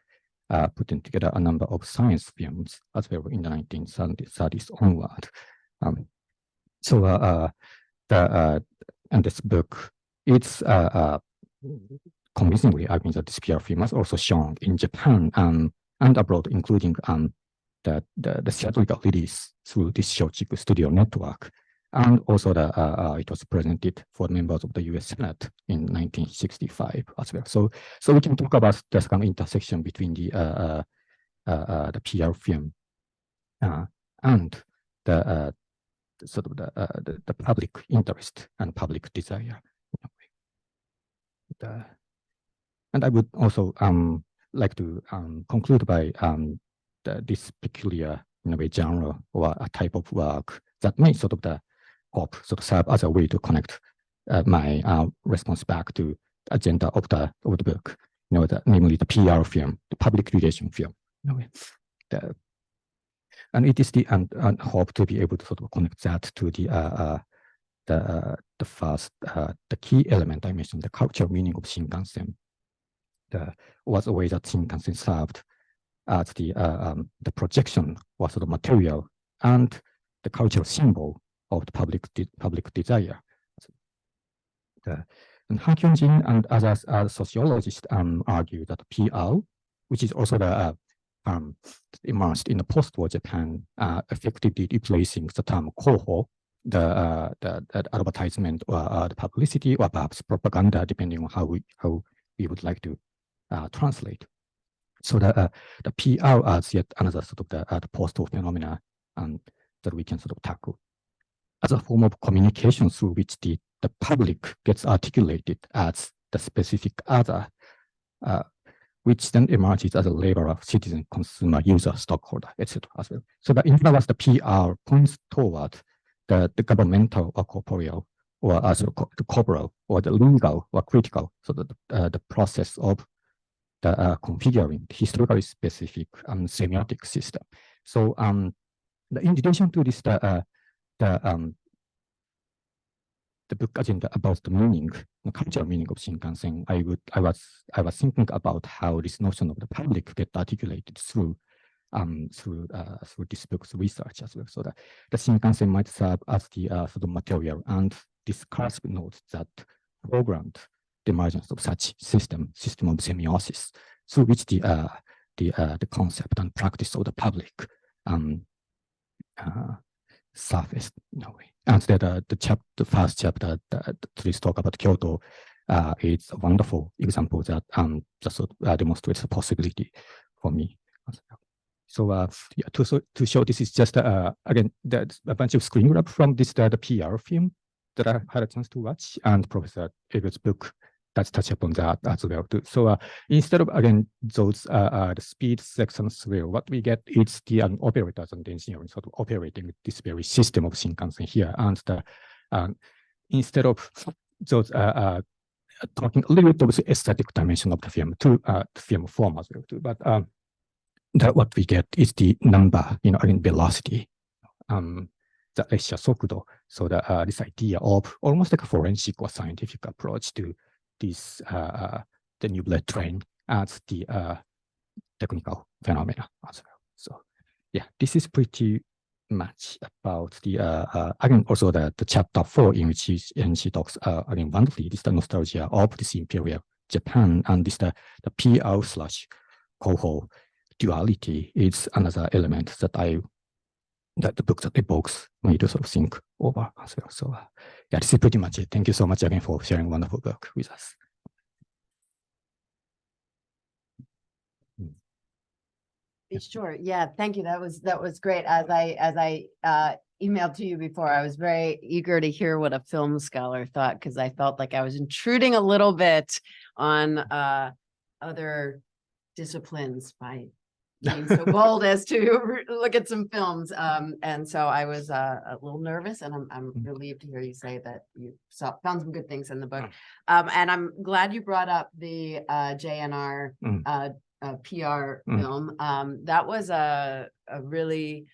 putting together a number of science films as well in the 1930s onward. And this book, it's convincingly, I mean, that this PR film was also shown in Japan and abroad, including the theatrical release through this Shochiku Studio Network. And also it was presented for members of the US Senate in 1965 as well. So we can talk about this kind of intersection between the PR film and the sort of the public interest and public desire. And I would also like to conclude by this peculiar, in a way, genre or a type of work that may sort of serve as a way to connect my response back to the agenda of the book, namely the PR film, the public relation film. And it is the hope to be able to sort of connect that to the first, the key element I mentioned, the cultural meaning of Shinkansen. Was a way that Shinkansen served as the projection or sort of material and the cultural symbol of the public desire. And Han Kyung-jin and others sociologists argue that PR, which is also immersed in the post-war Japan, effectively replacing the term koho, the advertisement or the publicity or perhaps propaganda, depending on how we would like to translate. So the PR as yet another sort of the post-war phenomena that we can sort of tackle as a form of communication through which the public gets articulated as the specific other, which then emerges as a laborer, citizen, consumer, user, stockholder, etc. as well. So that in other words, the PR points toward the governmental or corporeal or the corporal or the legal or critical, so that the process of the configuring historically specific semiotic system. So in addition to this, the book agenda about the meaning, the cultural meaning of Shinkansen, I was thinking about how this notion of the public get articulated through this book's research as well. So that the Shinkansen might serve as the sort of material and discuss notes that programmed the emergence of such system of semiosis, through which the concept and practice of the public surfaced in a way. And the first chapter to this talk about Kyoto is a wonderful example that just demonstrates the possibility for me. So to show this is just again a bunch of screen grab from this the PR film that I had a chance to watch, and Professor Abel's book does touch upon that as well too. So instead of again those the speed sections where what we get is the operators and engineering sort of operating this very system of Shinkansen here, and instead of those talking a little bit of the aesthetic dimension of the film to the film form as well too, but that what we get is the number, again velocity, the Resha Sokudo. So this idea of almost like a forensic or scientific approach to this the new bullet train as the technical phenomena as well. So yeah, this is pretty much about the again also the chapter 4 in which she talks again wonderfully this the nostalgia of this imperial Japan, and this the PR/Koho duality is another element that the book that evokes me to sort of think over as well. So yeah, this is pretty much it. Thank you so much again for sharing wonderful work with us. Sure. Yeah. Thank you. That was great. As I emailed to you before, I was very eager to hear what a film scholar thought, because I felt like I was intruding a little bit on other disciplines by being so bold as to look at some films. And so I was a little nervous, and I'm relieved to hear you say that you found some good things in the book. And I'm glad you brought up the JNR PR film. That was a really,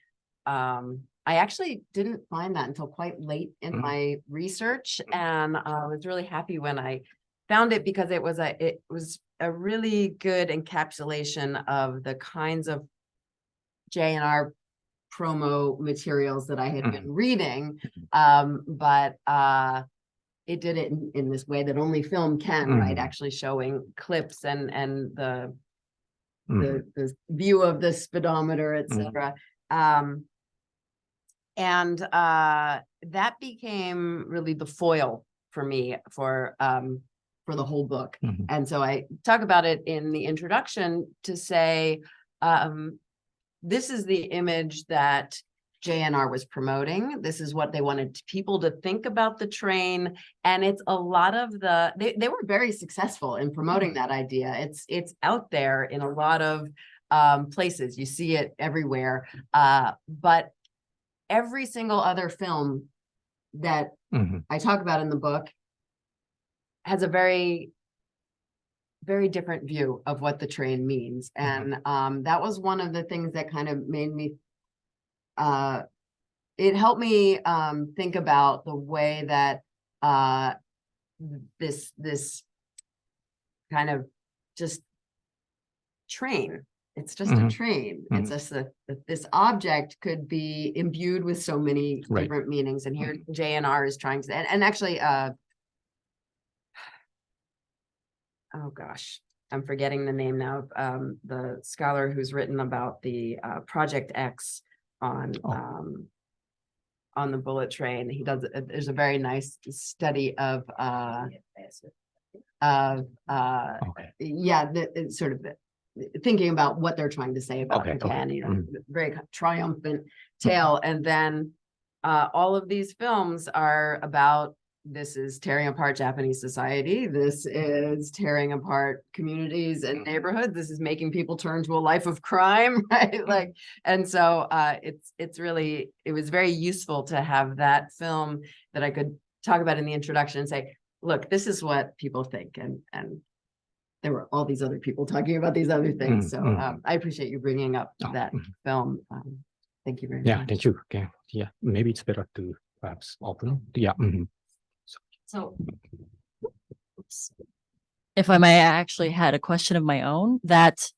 I actually didn't find that until quite late in my research, and I was really happy when I found it, because it was a really good encapsulation of the kinds of JNR promo materials that I had been reading, but it did it in this way that only film can, right? Actually showing clips and the view of the speedometer, etc. And that became really the foil for me for the whole book. And so I talk about it in the introduction to say, this is the image that JNR was promoting. This is what they wanted people to think about the train. And it's a lot of they were very successful in promoting that idea. It's out there in a lot of places. You see it everywhere. But every single other film that I talk about in the book has a very, very different view of what the train means. And that was one of the things that kind of made me it helped me think about the way that this kind of just train, it's just a train. It's just that this object could be imbued with so many different meanings. And here JNR is trying to, and actually, oh gosh, I'm forgetting the name now of the scholar who's written about the Project X on the bullet train. He does there's a very nice study of it's sort of thinking about what they're trying to say about Japan, very triumphant tale. And then all of these films are about, this is tearing apart Japanese society. This is tearing apart communities and neighborhoods. This is making people turn to a life of crime, right? Like, and so it's really, it was very useful to have that film that I could talk about in the introduction and say, look, this is what people think. And there were all these other people talking about these other things. So I appreciate you bringing up that film. Thank you very much. Yeah, thank you. Okay. Yeah, maybe it's better to perhaps open. Yeah. So if I may, I actually had a question of my own that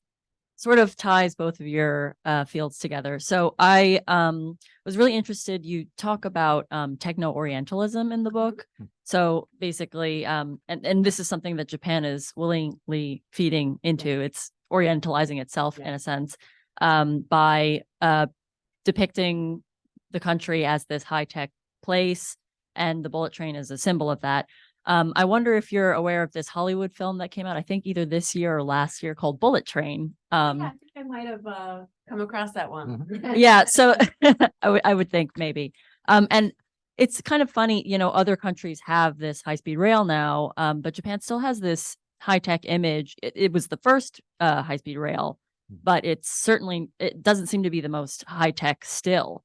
sort of ties both of your fields together. So I was really interested, you talk about techno-orientalism in the book. So basically, and this is something that Japan is willingly feeding into. It's orientalizing itself in a sense by depicting the country as this high-tech place, and the bullet train is a symbol of that. I wonder if you're aware of this Hollywood film that came out, I think either this year or last year, called Bullet Train. Yeah, I think I might have come across that one. Yeah, so I would think maybe. And it's kind of funny, other countries have this high-speed rail now, but Japan still has this high-tech image. It was the first high-speed rail, but it doesn't seem to be the most high-tech still.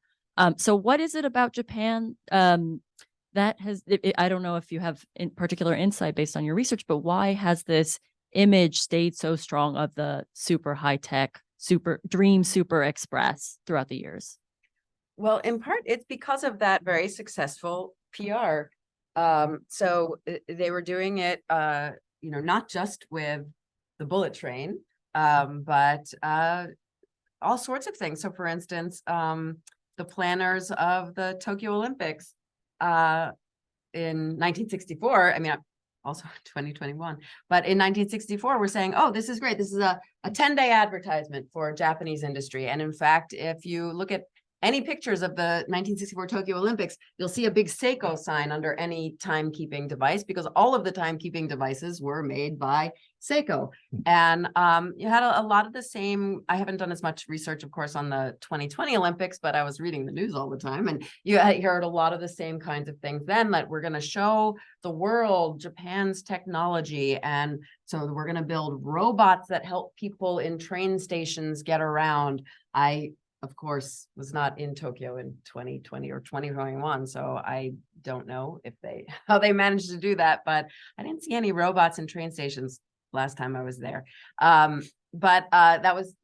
So what is it about Japan that has, I don't know if you have in particular insight based on your research, but why has this image stayed so strong of the super high-tech, super express throughout the years? Well, in part, it's because of that very successful PR. So they were doing it, not just with the bullet train, but all sorts of things. So, for instance, the planners of the Tokyo Olympics in 1964, I mean, also 2021, but in 1964, we're saying, oh, this is great. This is a 10-day advertisement for Japanese industry. And in fact, if you look at any pictures of the 1964 Tokyo Olympics, you'll see a big Seiko sign under any timekeeping device, because all of the timekeeping devices were made by Seiko. And you had a lot of the same. I haven't done as much research, of course, on the 2020 Olympics, but I was reading the news all the time. And you heard a lot of the same kinds of things then, that we're going to show the world Japan's technology. And so we're going to build robots that help people in train stations get around. I, of course, was not in Tokyo in 2020 or 2021, so I don't know how they managed to do that, but I didn't see any robots in train stations last time I was there. But that was,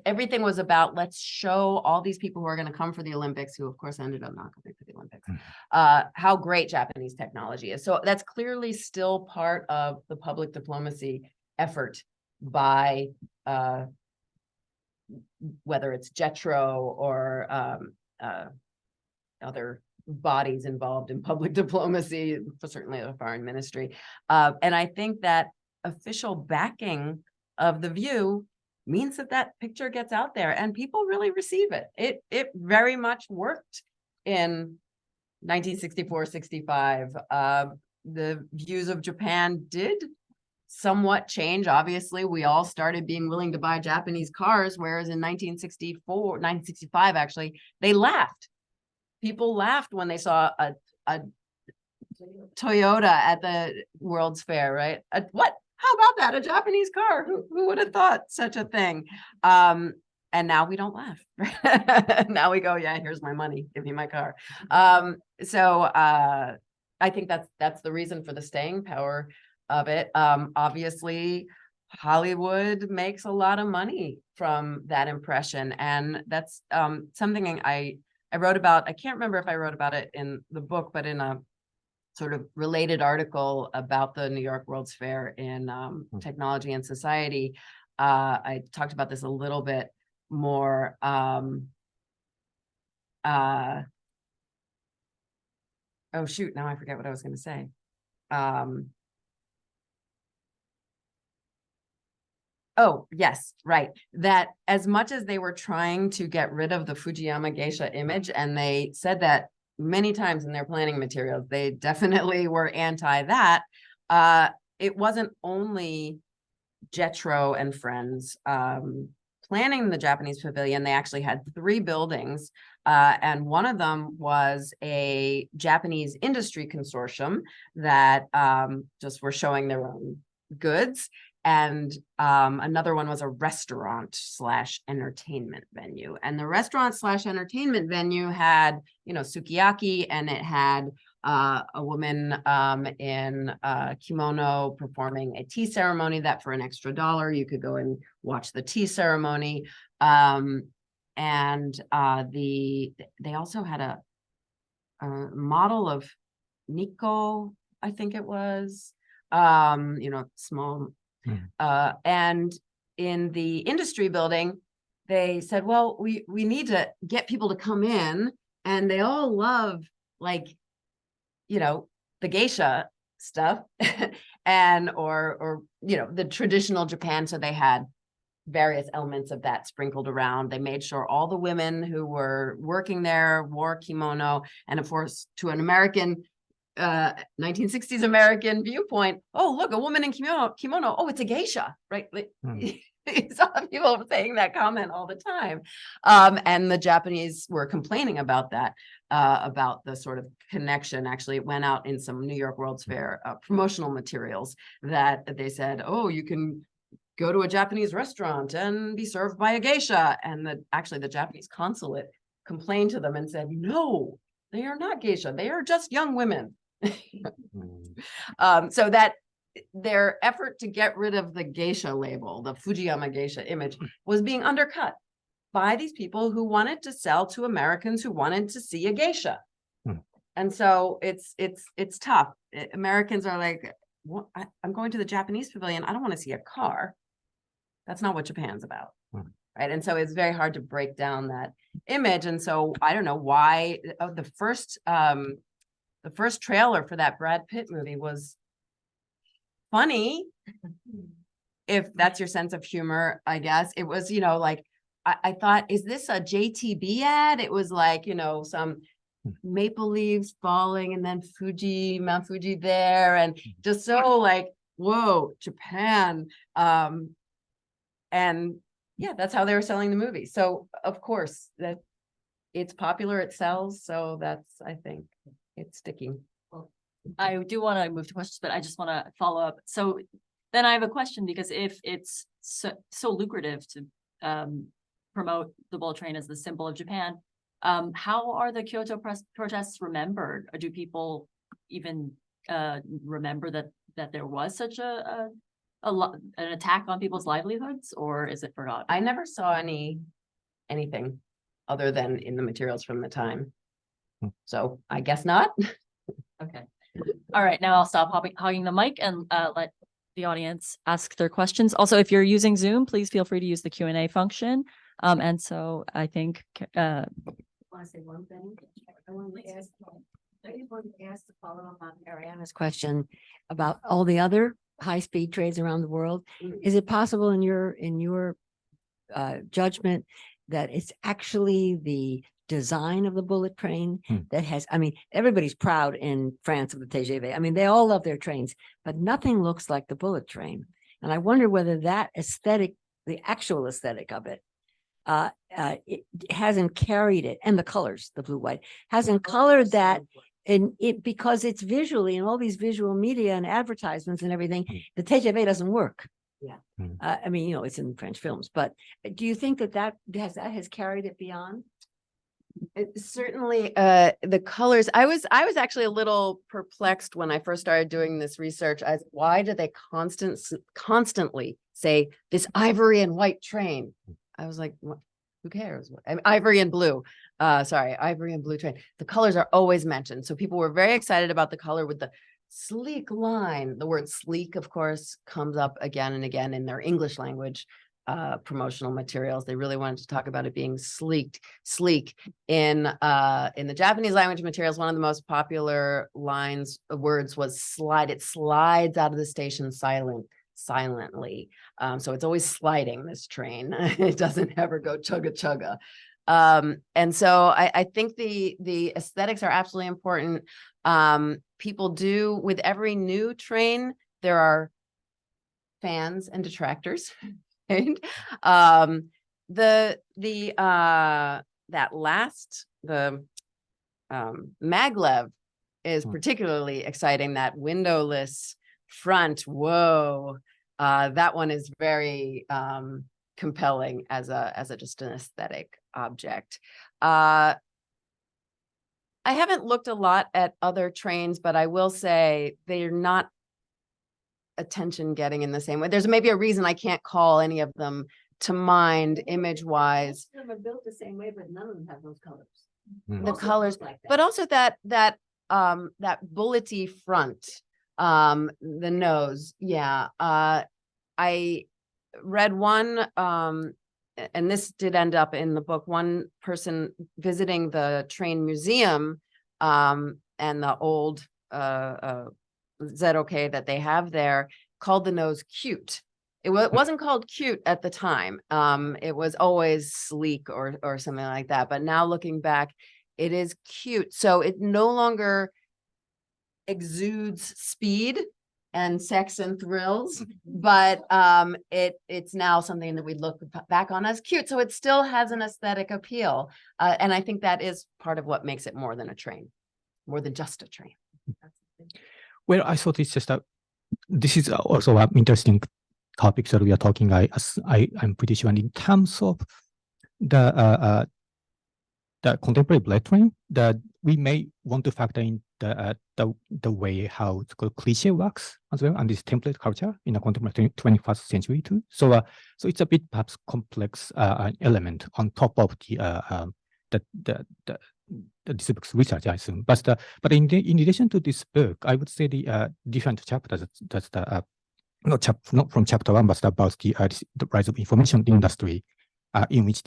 everything was about, let's show all these people who are going to come for the Olympics, who of course ended up not coming for the Olympics, how great Japanese technology is. So that's clearly still part of the public diplomacy effort by whether it's JETRO or other bodies involved in public diplomacy, certainly the foreign ministry. And I think that official backing of the view means that picture gets out there and people really receive it. It very much worked in 1964-65. The views of Japan did somewhat change. Obviously, we all started being willing to buy Japanese cars, whereas in 1965, actually, they laughed. People laughed when they saw a Toyota at the World's Fair, right? What? How about that? A Japanese car? Who would have thought such a thing? And now we don't laugh. Now we go, yeah, here's my money. Give me my car. So I think that's the reason for the staying power of it. Obviously, Hollywood makes a lot of money from that impression, and that's something I wrote about. I can't remember if I wrote about it in the book, but in a sort of related article about the New York World's Fair in Technology and Society, I talked about this a little bit more. Oh shoot, now I forget what I was going to say. Oh, yes, right. That as much as they were trying to get rid of the Fujiyama geisha image, and they said that many times in their planning materials, they definitely were anti that. It wasn't only JETRO and friends planning the Japanese pavilion. They actually had 3 buildings, and one of them was a Japanese industry consortium that just were showing their own goods. And another one was a restaurant/entertainment venue. And the restaurant/entertainment venue had, sukiyaki, and it had a woman in kimono performing a tea ceremony that for an extra $1, you could go and watch the tea ceremony. And they also had a model of Nikko, I think it was, small. And in the industry building, they said, well, we need to get people to come in, and they all love, like, the geisha stuff and or the traditional Japan. So they had various elements of that sprinkled around. They made sure all the women who were working there wore kimono, and of course, to an American 1960s American viewpoint, oh, look, a woman in kimono. Oh, it's a geisha, right? You saw people saying that comment all the time. And the Japanese were complaining about that, about the sort of connection. Actually, it went out in some New York World's Fair promotional materials that they said, oh, you can go to a Japanese restaurant and be served by a geisha. And actually the Japanese consulate complained to them and said, no, they are not geisha. They are just young women. So that their effort to get rid of the geisha label, the Fujiyama geisha image, was being undercut by these people who wanted to sell to Americans who wanted to see a geisha. And so it's tough. Americans are like, well, I'm going to the Japanese pavilion. I don't want to see a car. That's not what Japan's about. Right. And so it's very hard to break down that image. And so I don't know why the first trailer for that Brad Pitt movie was funny, if that's your sense of humor, I guess. It was, like, I thought, is this a JTB ad? It was like, some maple leaves falling and then Mount Fuji there, and just so like, whoa, Japan. And yeah, that's how they were selling the movie. So of course that it's popular, it sells. So that's, I think, it's sticking. I do want to move to questions, but I just want to follow up. So then I have a question, because if it's so lucrative to promote the bullet train as the symbol of Japan, how are the Kyoto protests remembered? Or do people even remember that there was such an attack on people's livelihoods, or is it forgotten? I never saw anything other than in the materials from the time. So I guess not. Okay. All right, now I'll stop hogging the mic and let the audience ask their questions. Also, if you're using Zoom, please feel free to use the Q&A function. And so I think I want to say one thing. I want to ask to follow up on Ariana's question about all the other high-speed trades around the world. Is it possible in your judgment that it's actually the design of the bullet train that has, I mean, everybody's proud in France of the TGV. I mean, they all love their trains, but nothing looks like the bullet train. And I wonder whether that aesthetic, the actual aesthetic of it, it hasn't carried it, and the colors, the blue, white, hasn't colored that in it, because it's visually in all these visual media and advertisements and everything, the TGV doesn't work. Yeah. I mean, it's in French films, but do you think that has carried it beyond? Certainly, the colors. I was actually a little perplexed when I first started doing this research as why do they constantly say this ivory and white train? I was like, what? Who cares? I mean, ivory and blue. Ivory and blue train. The colors are always mentioned, so people were very excited about the color with the sleek line. The word sleek, of course, comes up again and again in their English language promotional materials. They really wanted to talk about it being sleek. In the Japanese language materials, one of the most popular words was slide. It slides out of the station silently. So it's always sliding, this train. It doesn't ever go chugga. And so I think the aesthetics are absolutely important. People do, with every new train, there are fans and detractors. Right? Maglev is particularly exciting. That windowless front, whoa, that one is very compelling as just an aesthetic object. I haven't looked a lot at other trains, but I will say they're not attention getting in the same way. There's maybe a reason I can't call any of them to mind image wise. Some are built the same way, but none of them have those colors. The colors, like but also that bullety front, the nose. Yeah. I read one, and this did end up in the book, one person visiting the train museum, and the old ZOK that they have there, called the nose cute. It wasn't called cute at the time. It was always sleek or something like that. But now looking back, it is cute. So it no longer exudes speed and sex and thrills, but it's now something that we look back on as cute. So it still has an aesthetic appeal. And I think that is part of what makes it more than a train, more than just a train. Well, I thought it's just this is also an interesting topic that we are talking. I'm pretty sure, and in terms of the contemporary bullet train, that we may want to factor in the way how it's called cliche works as well, and this template culture in the contemporary 21st century too. So it's a bit perhaps complex element on top of this book's research, I assume. But in addition to this book, I would say the different chapters. That's not from chapter 1, but about the rise of information industry, in which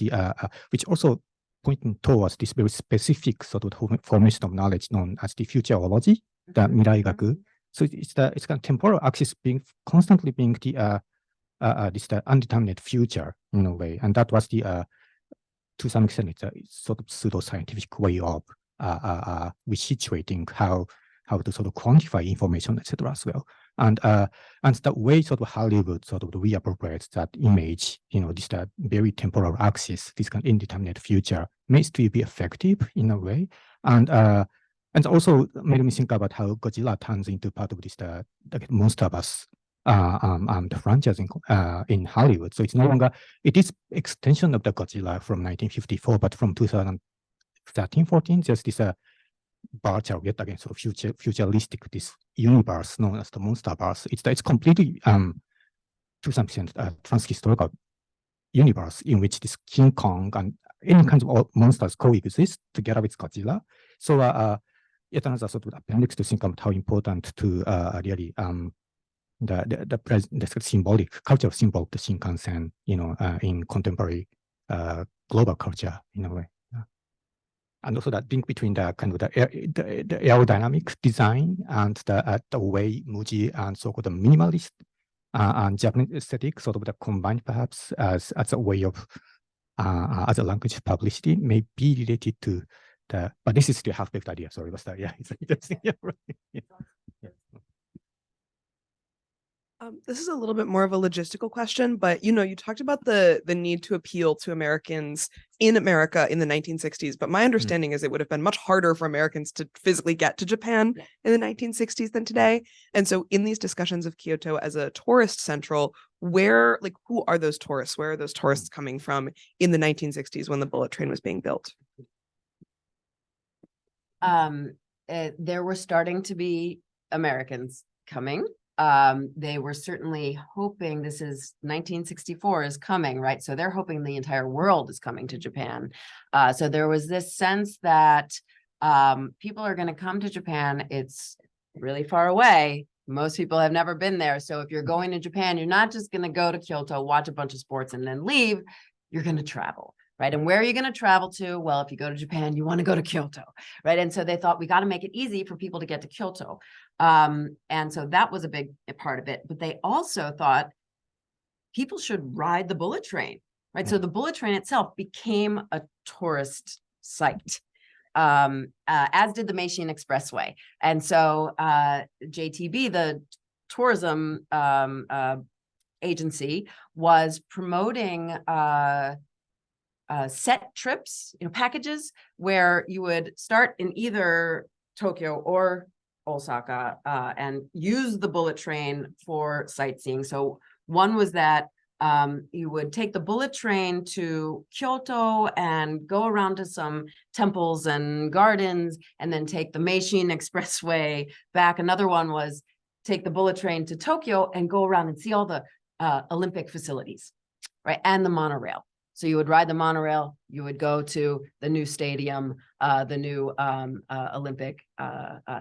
which also pointing towards this very specific sort of formation of knowledge known as the futurology, the miraigaku. So it's kind of temporal axis constantly being the undetermined future in a way, and that was to some extent it's a sort of pseudo-scientific way of resituating how to sort of quantify information, etc. as well. And the way sort of Hollywood sort of reappropriates that image, this very temporal axis, this kind of indeterminate future, may still be effective in a way. And also made me think about how Godzilla turns into part of this the monsterverse the franchise in Hollywood. So it's no longer, it is extension of the Godzilla from 1954, but from 2013-14, just this virtual, yet again, sort of futuristic, this universe known as the monsterverse. It's completely, to some extent, transhistorical universe in which this King Kong and any kinds of monsters coexist together with Godzilla. So yet another sort of appendix to think about how important to really the symbolic cultural symbol of the Shinkansen, in contemporary global culture in a way. And also that link between the kind of the aerodynamic design and the way Muji and so-called the minimalist and Japanese aesthetic sort of the combined perhaps as a way of as a language publicity may be related to but this is still half-baked idea. Sorry, but yeah, it's interesting. Yeah, right. Yeah. This is a little bit more of a logistical question, but you talked about the need to appeal to Americans in America in the 1960s. But my understanding is it would have been much harder for Americans to physically get to Japan in the 1960s than today. And so in these discussions of Kyoto as a tourist central, who are those tourists? Where are those tourists coming from in the 1960s when the bullet train was being built? There were starting to be Americans coming. They were certainly hoping, this is 1964 is coming, right? So they're hoping the entire world is coming to Japan. So there was this sense that people are going to come to Japan. It's really far away. Most people have never been there. So if you're going to Japan, you're not just going to go to Kyoto, watch a bunch of sports and then leave. You're going to travel. Right. And where are you going to travel to? Well, if you go to Japan, you want to go to Kyoto. Right. And so they thought we got to make it easy for people to get to Kyoto. And so that was a big part of it. But they also thought people should ride the bullet train. Right. So the bullet train itself became a tourist site, as did the Meishin Expressway. And so JTB, the tourism agency, was promoting set trips, packages where you would start in either Tokyo or Osaka and use the bullet train for sightseeing. So one was that you would take the bullet train to Kyoto and go around to some temples and gardens and then take the Meishin Expressway back. Another one was take the bullet train to Tokyo and go around and see all the Olympic facilities, right? And the monorail. So you would ride the monorail, you would go to the new stadium, the new Olympic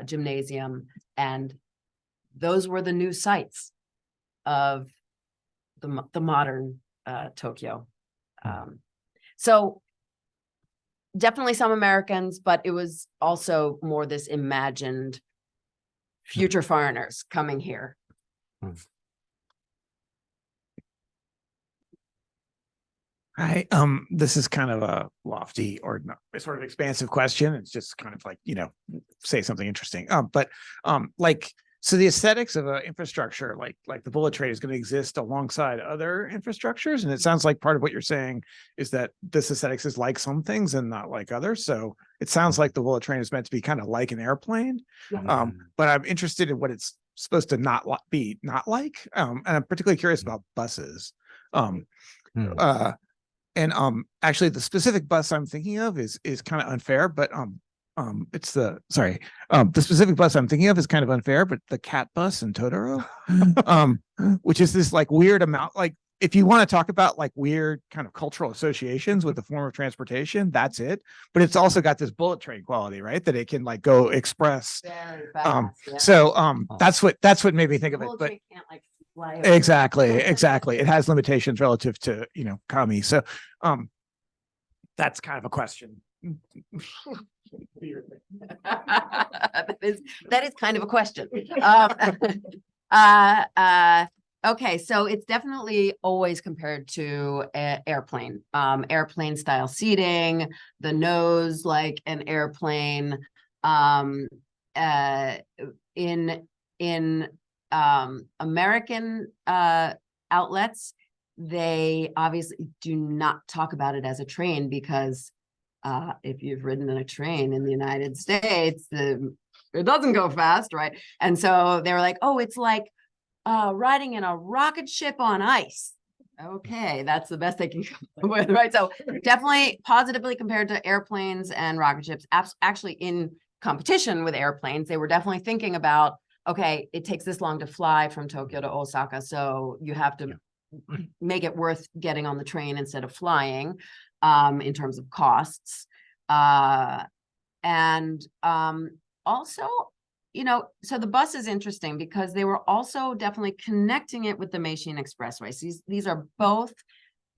gymnasium, and those were the new sites of the modern Tokyo. So definitely some Americans, but it was also more this imagined future foreigners coming here. Hi, this is kind of a lofty or not, sort of expansive question. It's just kind of like, say something interesting. But like So the aesthetics of an infrastructure like the bullet train is going to exist alongside other infrastructures. And it sounds like part of what you're saying is that this aesthetics is like some things and not like others. So it sounds like the bullet train is meant to be kind of like an airplane. But I'm interested in what it's supposed to not be not like. And I'm particularly curious about buses. Actually the specific bus I'm thinking of is kind of unfair, but the specific bus I'm thinking of is kind of unfair, but the cat bus in Totoro, which is this like weird amount, like if you want to talk about like weird kind of cultural associations with the form of transportation, that's it. But it's also got this bullet train quality, right? That it can like go express. Very fast, yeah. So that's what made me think of it. Bullet But train can't like fly over. exactly. It has limitations relative to, Kami. So that's kind of a question. That is kind of a question. Okay, so it's definitely always compared to airplane, airplane style seating, the nose like an airplane. In American outlets, they obviously do not talk about it as a train because if you've ridden in a train in the United States, it doesn't go fast, right? And so they were like, oh, it's like riding in a rocket ship on ice. Okay, that's the best they can come up with, right? So definitely positively compared to airplanes and rocket ships. Actually, in competition with airplanes, they were definitely thinking about, okay, it takes this long to fly from Tokyo to Osaka, so you have to make it worth getting on the train instead of flying. In terms of costs. Also, so the bus is interesting because they were also definitely connecting it with the Meishin Expressways. These are both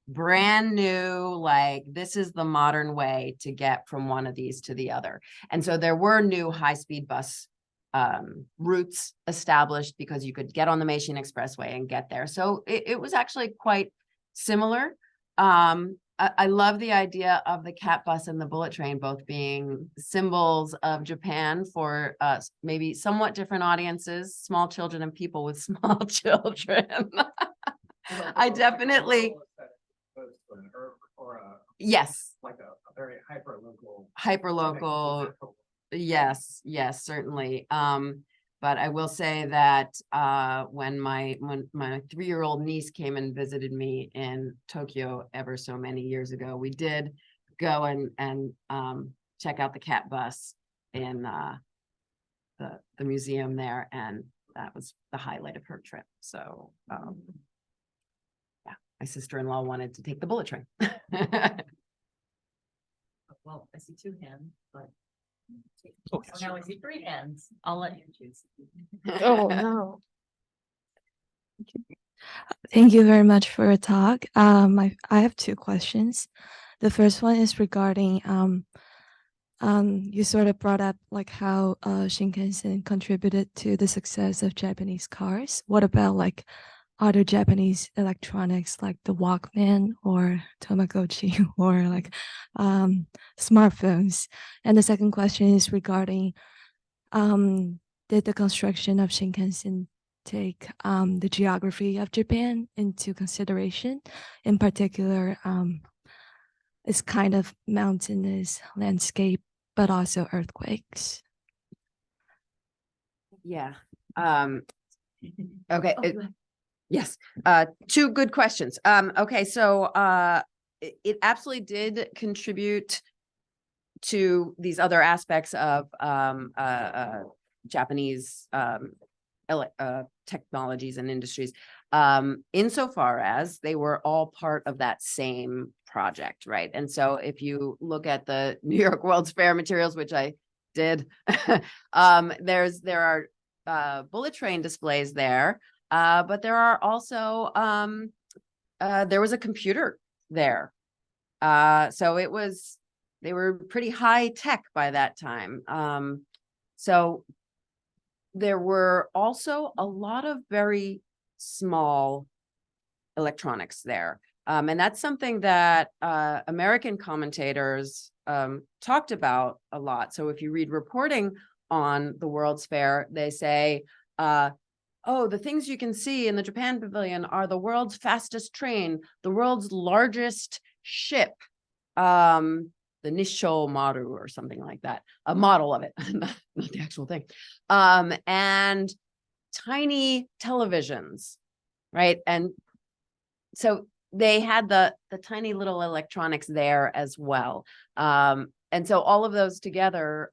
brand new, like this is the modern way to get from one of these to the other. And so there were new high-speed bus routes established because you could get on the Meishin Expressway and get there. So it was actually quite similar. I love the idea of the cat bus and the bullet train both being symbols of Japan for maybe somewhat different audiences, small children and people with small children. I definitely. Yes. Like a very hyper-local. Hyper-local. Yes, certainly. But I will say that when my 3-year-old niece came and visited me in Tokyo ever so many years ago, we did go and check out the cat bus in the museum there, and that was the highlight of her trip. So yeah, my sister-in-law wanted to take the bullet train. Well, I see 2 hands, but Oh, now I see 3 hands. I'll let you choose. Oh no. Thank you very much for your talk. I have 2 questions. The first one is regarding you sort of brought up like how Shinkansen contributed to the success of Japanese cars. What about like other Japanese electronics like the Walkman or Tamagotchi or like smartphones? And the second question is regarding did the construction of Shinkansen take the geography of Japan into consideration? In particular, it's kind of mountainous landscape, but also earthquakes. Yeah. Okay. Yes. 2 good questions. Okay. So it absolutely did contribute to these other aspects of Japanese technologies and industries, insofar as they were all part of that same project, right? And so if you look at the New York World's Fair materials, which I did, there are bullet train displays there, but there are also there was a computer there, so they were pretty high tech by that time. So there were also a lot of very small electronics there. And that's something that American commentators talked about a lot. So if you read reporting on the World's Fair, they say oh, the things you can see in the Japan pavilion are the world's fastest train, the world's largest ship, the Nissho Maru or something like that, a model of it, not the actual thing, and tiny televisions, right? And so they had the tiny little electronics there as well. And so all of those together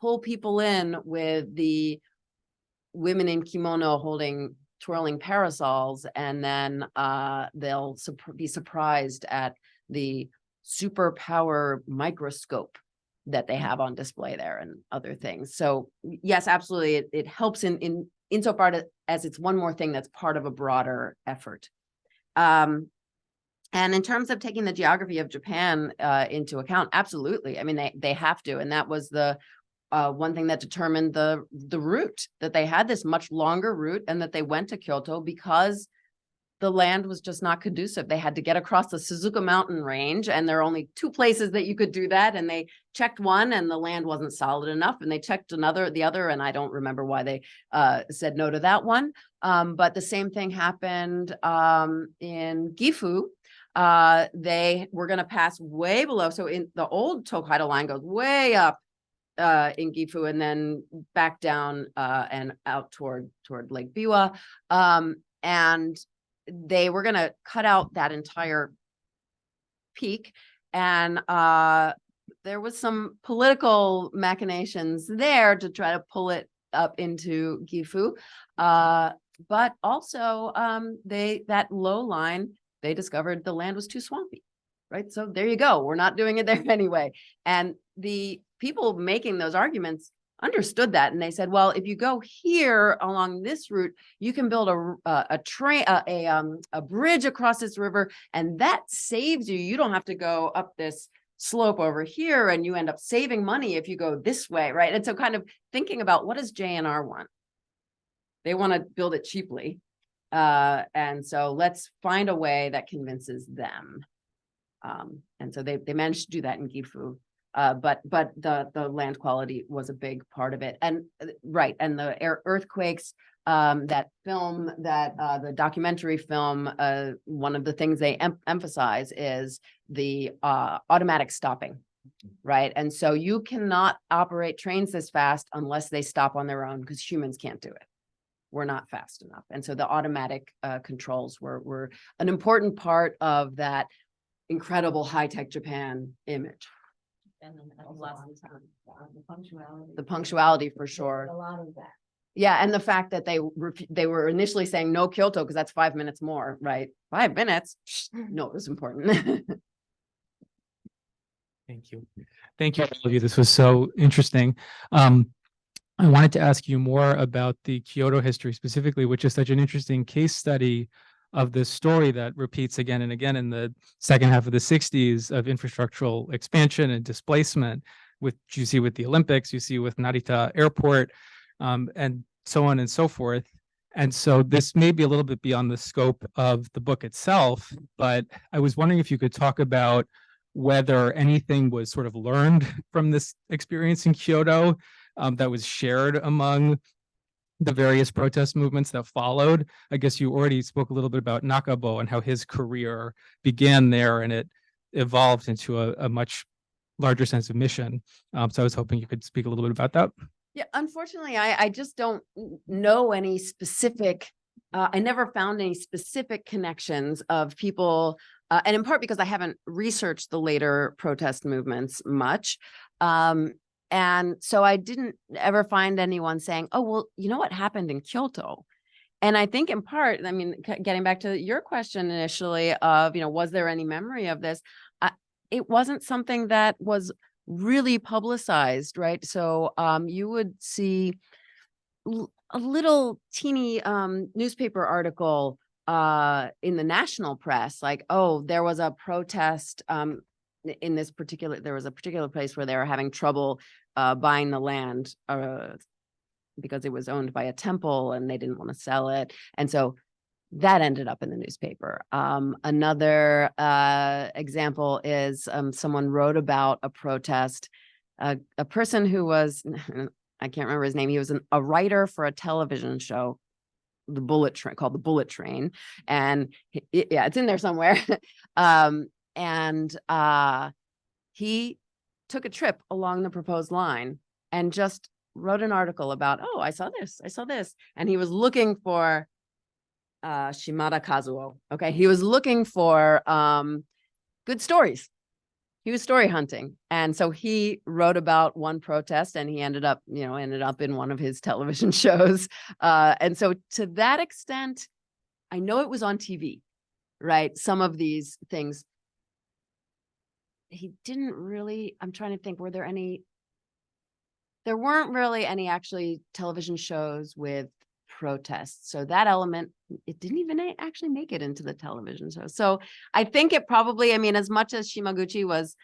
pull people in with the women in kimono twirling parasols, and then they'll be surprised at the superpower microscope that they have on display there and other things. So yes, absolutely, it helps insofar as it's one more thing that's part of a broader effort. And in terms of taking the geography of Japan into account, absolutely. I mean, they have to, and that was the one thing that determined the route, that they had this much longer route and that they went to Kyoto because the land was just not conducive. They had to get across the Suzuka mountain range, and there are only two places that you could do that. And they checked one and the land wasn't solid enough. And they checked the other, and I don't remember why they said no to that one. But the same thing happened in Gifu. They were going to pass way below. So in the old Tōkaidō line goes way up in Gifu and then back down and out toward Lake Biwa. And they were going to cut out that entire peak. And there was some political machinations there to try to pull it up into Gifu. But also that low line, they discovered the land was too swampy, right? So there you go. We're not doing it there anyway. And the people making those arguments understood that, and they said, well, if you go here along this route, you can build a bridge across this river, and that saves you. You don't have to go up this slope over here, and you end up saving money if you go this way, right? And so kind of thinking about, what does JNR want? They want to build it cheaply. And so let's find a way that convinces them. And so they managed to do that in Gifu. But the land quality was a big part of it. And right, and the earthquakes, that film, the documentary film, one of the things they emphasize is the automatic stopping, right? And so you cannot operate trains this fast unless they stop on their own, because humans can't do it. We're not fast enough. And so the automatic controls were an important part of that incredible high-tech Japan image. And then The punctuality for sure. A lot of that. Yeah, and the fact that they were initially saying no Kyoto because that's 5 minutes more, right? 5 minutes? No, it was important. Thank you. Thank you, all of you. This was so interesting. I wanted to ask you more about the Kyoto history specifically, which is such an interesting case study of this story that repeats again and again in the second half of the 60s of infrastructural expansion and displacement, which you see with the Olympics, you see with Narita Airport, and so on and so forth. And so this may be a little bit beyond the scope of the book itself, but I was wondering if you could talk about whether anything was sort of learned from this experience in Kyoto that was shared among the various protest movements that followed. I guess you already spoke a little bit about Nakabo and how his career began there and it evolved into a much larger sense of mission. So I was hoping you could speak a little bit about that. Yeah, unfortunately, I just don't know any specific, I never found any specific connections of people, and in part because I haven't researched the later protest movements much. And so I didn't ever find anyone saying, oh, well, you know what happened in Kyoto? And I think in part, I mean, getting back to your question initially of, was there any memory of this? It wasn't something that was really publicized, right? So you would see a little teeny newspaper article in the national press, like, oh, there was a protest there was a particular place where they were having trouble buying the land because it was owned by a temple and they didn't want to sell it. And so that ended up in the newspaper. Another example is someone wrote about a protest, a person who was I can't remember his name. He was a writer for a television show, the Bullet Train, called the Bullet Train. And yeah, it's in there somewhere. He took a trip along the proposed line and just wrote an article about, oh, I saw this. And he was looking for Shimada Kazuo. Okay. He was looking for good stories. He was story hunting. And so he wrote about one protest, and he ended up in one of his television shows. And so to that extent, I know it was on TV, right? Some of these things, he didn't really, I'm trying to think, were there any? There weren't really any actually television shows with protests. So that element, it didn't even actually make it into the television show. So I think it probably, I mean, as much as Nishiguchi was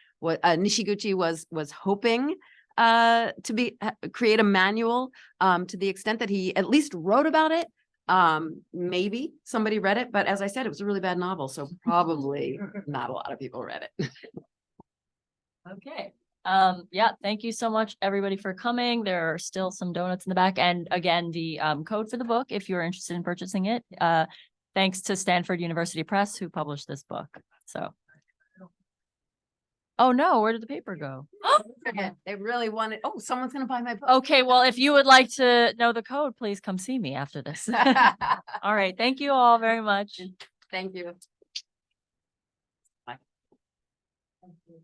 hoping to create a manual, to the extent that he at least wrote about it, maybe somebody read it. But as I said, it was a really bad novel. So probably not a lot of people read it. Okay. Yeah, thank you so much, everybody, for coming. There are still some donuts in the back. And again, the code for the book, if you're interested in purchasing it, thanks to Stanford University Press, who published this book. So. Oh no, where did the paper go? They really wanted, oh, someone's going to buy my book. Okay, well, if you would like to know the code, please come see me after this. All right, thank you all very much. Thank you. Bye. Thank you.